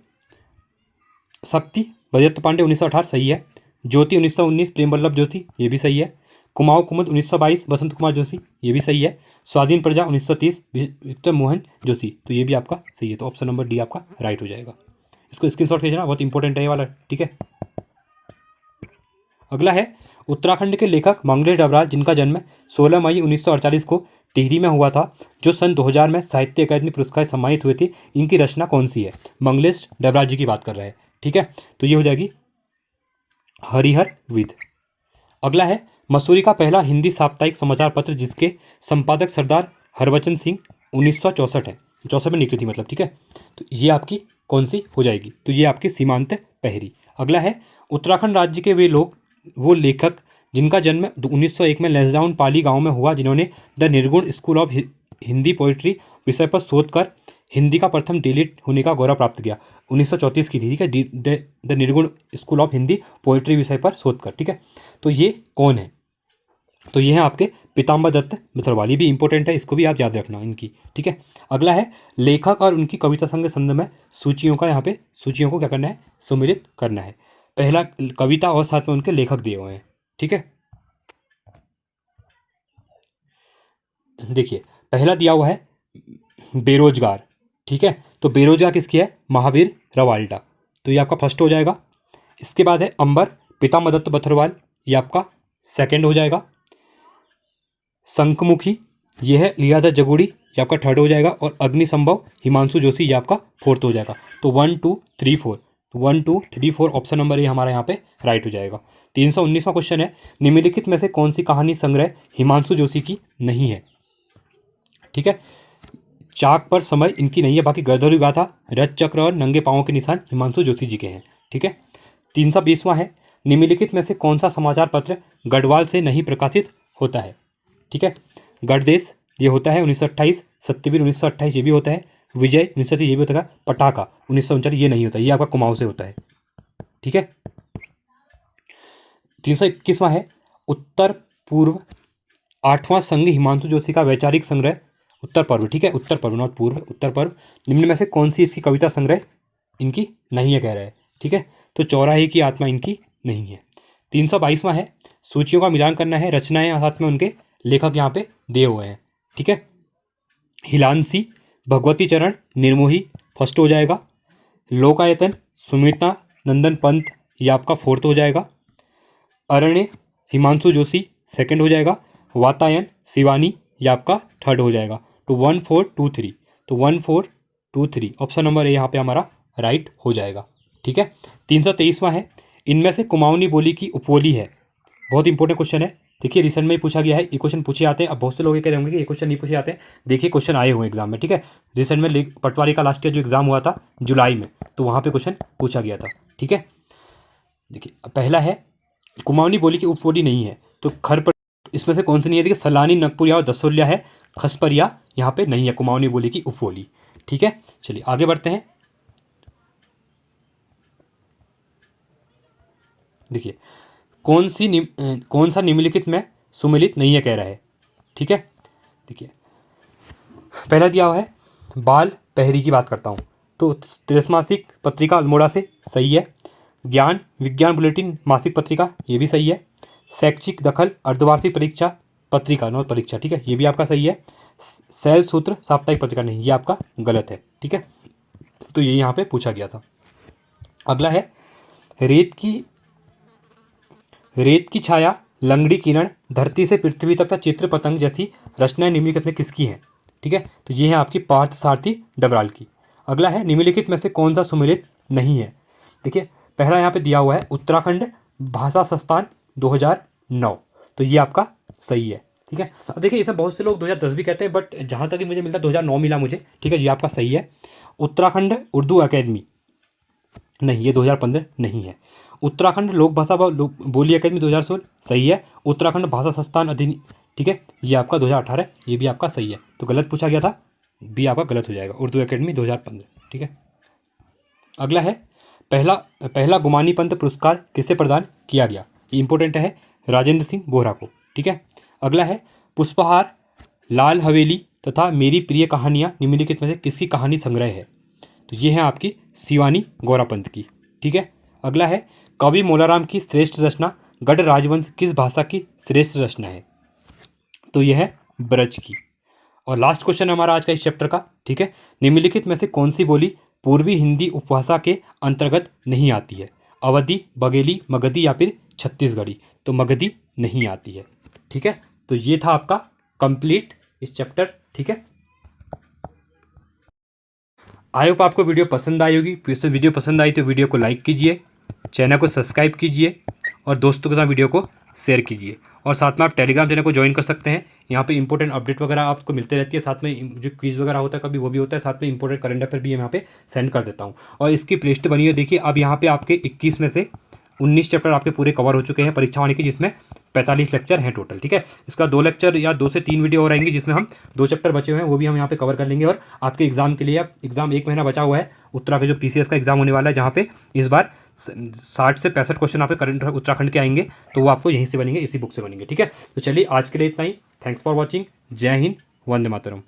Speaker 1: शक्ति, बजरत्त पांडे 1918, सही है। ज्योति 1919, प्रेम वल्लभ ज्योति, ये भी सही है। कुमाऊं कुमुद 1922, बसंत कुमार जोशी, ये भी सही है। स्वाधीन प्रजा 1930, विक्टर मोहन जोशी, तो ये भी आपका सही है। तो ऑप्शन नंबर डी आपका राइट हो जाएगा। इसको स्क्रीनशॉट खींचना, बहुत इंपॉर्टेंट है ये वाला। ठीक है, अगला है, उत्तराखंड के लेखक मंगलेश डबराल, जिनका जन्म 16 मई 1948 को टिहरी में हुआ था, जो सन 2000 में साहित्य अकादमी पुरस्कार सम्मानित हुए थे, इनकी रचना कौन सी है? मंगलेश डबराल जी की बात कर रहे हैं। ठीक है, तो ये हो जाएगी हरिहर विद। अगला है, मसूरी का पहला हिंदी साप्ताहिक समाचार पत्र जिसके संपादक सरदार हरबचन सिंह 1964 है, 64 में निकली थी मतलब। ठीक है, तो ये आपकी कौन सी हो जाएगी? तो ये आपकी सीमांत पहरी। अगला है उत्तराखंड राज्य के वे लोग, वो लेखक जिनका जन्म 1901 में लेसडाउन पाली गांव में हुआ, जिन्होंने द निर्गुण स्कूल ऑफ हिंदी पोइट्री विषय पर शोध कर हिंदी का प्रथम डिलीट होने का गौरव प्राप्त किया। 1934 की थी, ठीक है, द निर्गुण स्कूल ऑफ हिंदी पोइट्री विषय पर शोध कर, ठीक है। तो ये कौन है? तो ये है आपके पीताम्बर दत्त मित्रवाली, भी इंपॉर्टेंट है, इसको भी आप याद रखना इनकी, ठीक है। अगला है लेखक और उनकी कविता संग्रह संदर्भ में सूचियों का, यहाँ पे सूचियों को क्या करना है? सुमिलित करना है। पहला कविता और साथ में उनके लेखक दिए हुए हैं, ठीक है। देखिए पहला दिया हुआ है बेरोजगार, ठीक है। तो बेरोजगार किसकी है? महावीर रवाल्टा, तो ये आपका फर्स्ट हो जाएगा। इसके बाद है अंबर पीताम्बर दत्त बथरवाल, ये आपका सेकंड हो जाएगा। शंखमुखी ये है लियादत जगुड़ी, ये आपका थर्ड हो जाएगा। और अग्निसंभव हिमांशु जोशी, ये आपका फोर्थ हो जाएगा। तो 1 2 3 4, 1 2 3 4 ऑप्शन नंबर ये हमारा यहाँ पे राइट हो जाएगा। 319वां क्वेश्चन है निम्नलिखित में से कौन सी कहानी संग्रह हिमांशु जोशी की नहीं है? ठीक है, चाक पर समय इनकी नहीं है, बाकी गधोरी गाथा, रथ चक्र और नंगे पाँवों के निशान हिमांशु जोशी जी के हैं, ठीक है। 320वां है निम्नलिखित में से कौन सा समाचार पत्र गढ़वाल से नहीं प्रकाशित होता है? ठीक है, गढ़देश ये होता है 1928, सत्यवीर 1928 ये भी होता है, विजय 1930 ये भी होता है, पटाखा 1939 ये नहीं होता, ये आपका कुमाऊं से होता है, ठीक है। 321वां है उत्तर पूर्व 8वां संघ हिमांशु जोशी का वैचारिक संग्रह उत्तर पर्व, ठीक है, उत्तर पर्व नॉट पूर्व, उत्तर पर्व निम्न में से कौन सी इसकी कविता संग्रह इनकी नहीं है कह रहा है, ठीक है। तो चौराहे की आत्मा इनकी नहीं है। 322वां है सूचियों का मिलान करना है, रचनाएं साथ में उनके लेखक यहाँ पे दिए हुए हैं, ठीक है। हिलांसी भगवती चरण निर्मोही फर्स्ट हो जाएगा। लोकायतन सुमिता नंदन पंत ये आपका फोर्थ हो जाएगा। अरण्य हिमांशु जोशी सेकंड हो जाएगा। वातायन शिवानी ये आपका थर्ड हो जाएगा। तो 1 4 2 3, तो 1 4 2 3 ऑप्शन नंबर ए यहाँ पे हमारा राइट हो जाएगा, ठीक है। 323वां है इनमें से कुमाऊनी बोली की उपबोली है, बहुत इंपॉर्टेंट क्वेश्चन है, देखिए रिसेंट में ही पूछा गया है, ये क्वेश्चन पूछे आते हैं। अब बहुत से लोग ये कह रहे होंगे कि ये क्वेश्चन नहीं पूछे आते हैं, देखिए क्वेश्चन आए हुए एग्जाम में, ठीक है। रिसेंट में पटवारी का लास्ट ईयर जो एग्जाम हुआ था जुलाई में, तो वहाँ पे क्वेश्चन पूछा गया था, ठीक है। देखिए पहला है कुमाऊनी बोली की उपबोली नहीं है, तो खर पर इसमें से कौन सी नहीं है? देखिए सलानी नगपुरिया और दसोलिया है, खसपरिया यहाँ पे नहीं है कुमाऊनी बोली की उपबोली, ठीक है। चलिए आगे बढ़ते हैं। देखिए कौन सा निम्नलिखित में सुमेलित नहीं है कह रहा है, ठीक है। देखिए पहला दिया हुआ है बाल पहरी की बात करता हूँ, तो त्रैमासिक पत्रिका अल्मोड़ा से सही है। ज्ञान विज्ञान बुलेटिन मासिक पत्रिका ये भी सही है। शैक्षिक दखल अर्धवार्षिक परीक्षा पत्रिका नॉट परीक्षा, ठीक है, ये भी आपका सही है। शैल सूत्र साप्ताहिक पत्रिका नहीं, ये आपका गलत है, ठीक है। तो ये यहाँ पे पूछा गया था। अगला है रेत की छाया लंगड़ी किरण धरती से पृथ्वी तक का चित्र पतंग जैसी रचनाएं निम्नलिखित में किसकी हैं? ठीक है, तो ये है आपकी पार्थ सारथी डबराल की। अगला है निम्नलिखित में से कौन सा सुमेलित नहीं है? देखिए पहला यहाँ पे दिया हुआ है उत्तराखंड भाषा संस्थान 2009, तो ये आपका सही है, ठीक है। अब देखिए इसमें बहुत से लोग 2010 भी कहते हैं, बट जहाँ तक मुझे मिलता है 2009 मिला मुझे, ठीक है, ये आपका सही है। उत्तराखंड उर्दू अकेडमी नहीं, ये 2015 नहीं है। उत्तराखंड लोक भाषा बोली अकेडमी 2016 सही है। उत्तराखंड भाषा संस्थान अधिनियम, ठीक है, ये आपका 2018 ये भी आपका सही है। तो गलत पूछा गया था, बी आपका गलत हो जाएगा, उर्दू अकेडमी 2015, ठीक है। अगला है पहला गुमानी पंत पुरस्कार किसे प्रदान किया गया? ये इंपॉर्टेंट है, राजेंद्र सिंह बोहरा को, ठीक है। अगला है पुष्पहार लाल हवेली तथा मेरी प्रिय कहानियाँ निम्नलिखित में से किसकी कहानी संग्रह है? तो ये है आपकी शिवानी गौरापंत की, ठीक है। अगला है कवि मोलाराम की श्रेष्ठ रचना गढ़ राजवंश किस भाषा की श्रेष्ठ रचना है? तो यह है ब्रज की। और लास्ट क्वेश्चन हमारा आज का इस चैप्टर का, ठीक है, निम्नलिखित में से कौन सी बोली पूर्वी हिंदी उपभाषा के अंतर्गत नहीं आती है? अवधी बघेली मगधी या फिर छत्तीसगढ़ी? तो मगधी नहीं आती है, ठीक है। तो ये था आपका कंप्लीट इस चैप्टर, ठीक है। आई होप आपको वीडियो पसंद आई होगी। वीडियो पसंद आई तो वीडियो को लाइक कीजिए, चैनल को सब्सक्राइब कीजिए और दोस्तों के साथ वीडियो को शेयर कीजिए। और साथ में आप टेलीग्राम चैनल को ज्वाइन कर सकते हैं। यहाँ पे इंपॉर्टेंट अपडेट वगैरह आपको मिलते रहती है, साथ में जो क्विज़ वगैरह होता है कभी वो भी होता है, साथ में इंपॉर्टेंट करंट अफेयर भी यहाँ पे सेंड कर देता हूँ। और इसकी प्लेलिस्ट बनी है, देखिए अब यहाँ पे आपके 21 में से 19 चैप्टर आपके पूरे कवर हो चुके हैं परीक्षा वाले के, जिसमें 45 लेक्चर हैं टोटल। ठीक है, इसका 2 लेक्चर या 2 से 3 वीडियो और आएंगे जिसमें हम 2 चैप्टर बचे हुए हैं वो भी हम यहाँ पे कवर कर लेंगे। और आपके एग्जाम के लिए, अब एग्जाम 1 महीना बचा हुआ है, उत्तराखंड जो PCS का एग्जाम होने वाला है, जहाँ पे इस बार 60 से 65 क्वेश्चन आपके करंट उत्तराखंड के आएंगे, तो वो आपको यहीं से बनेंगे, इसी बुक से बनेंगे। ठीक है, तो चलिए आज के लिए इतना ही। Thanks for watching. जय हिंद, वंदे मातरम।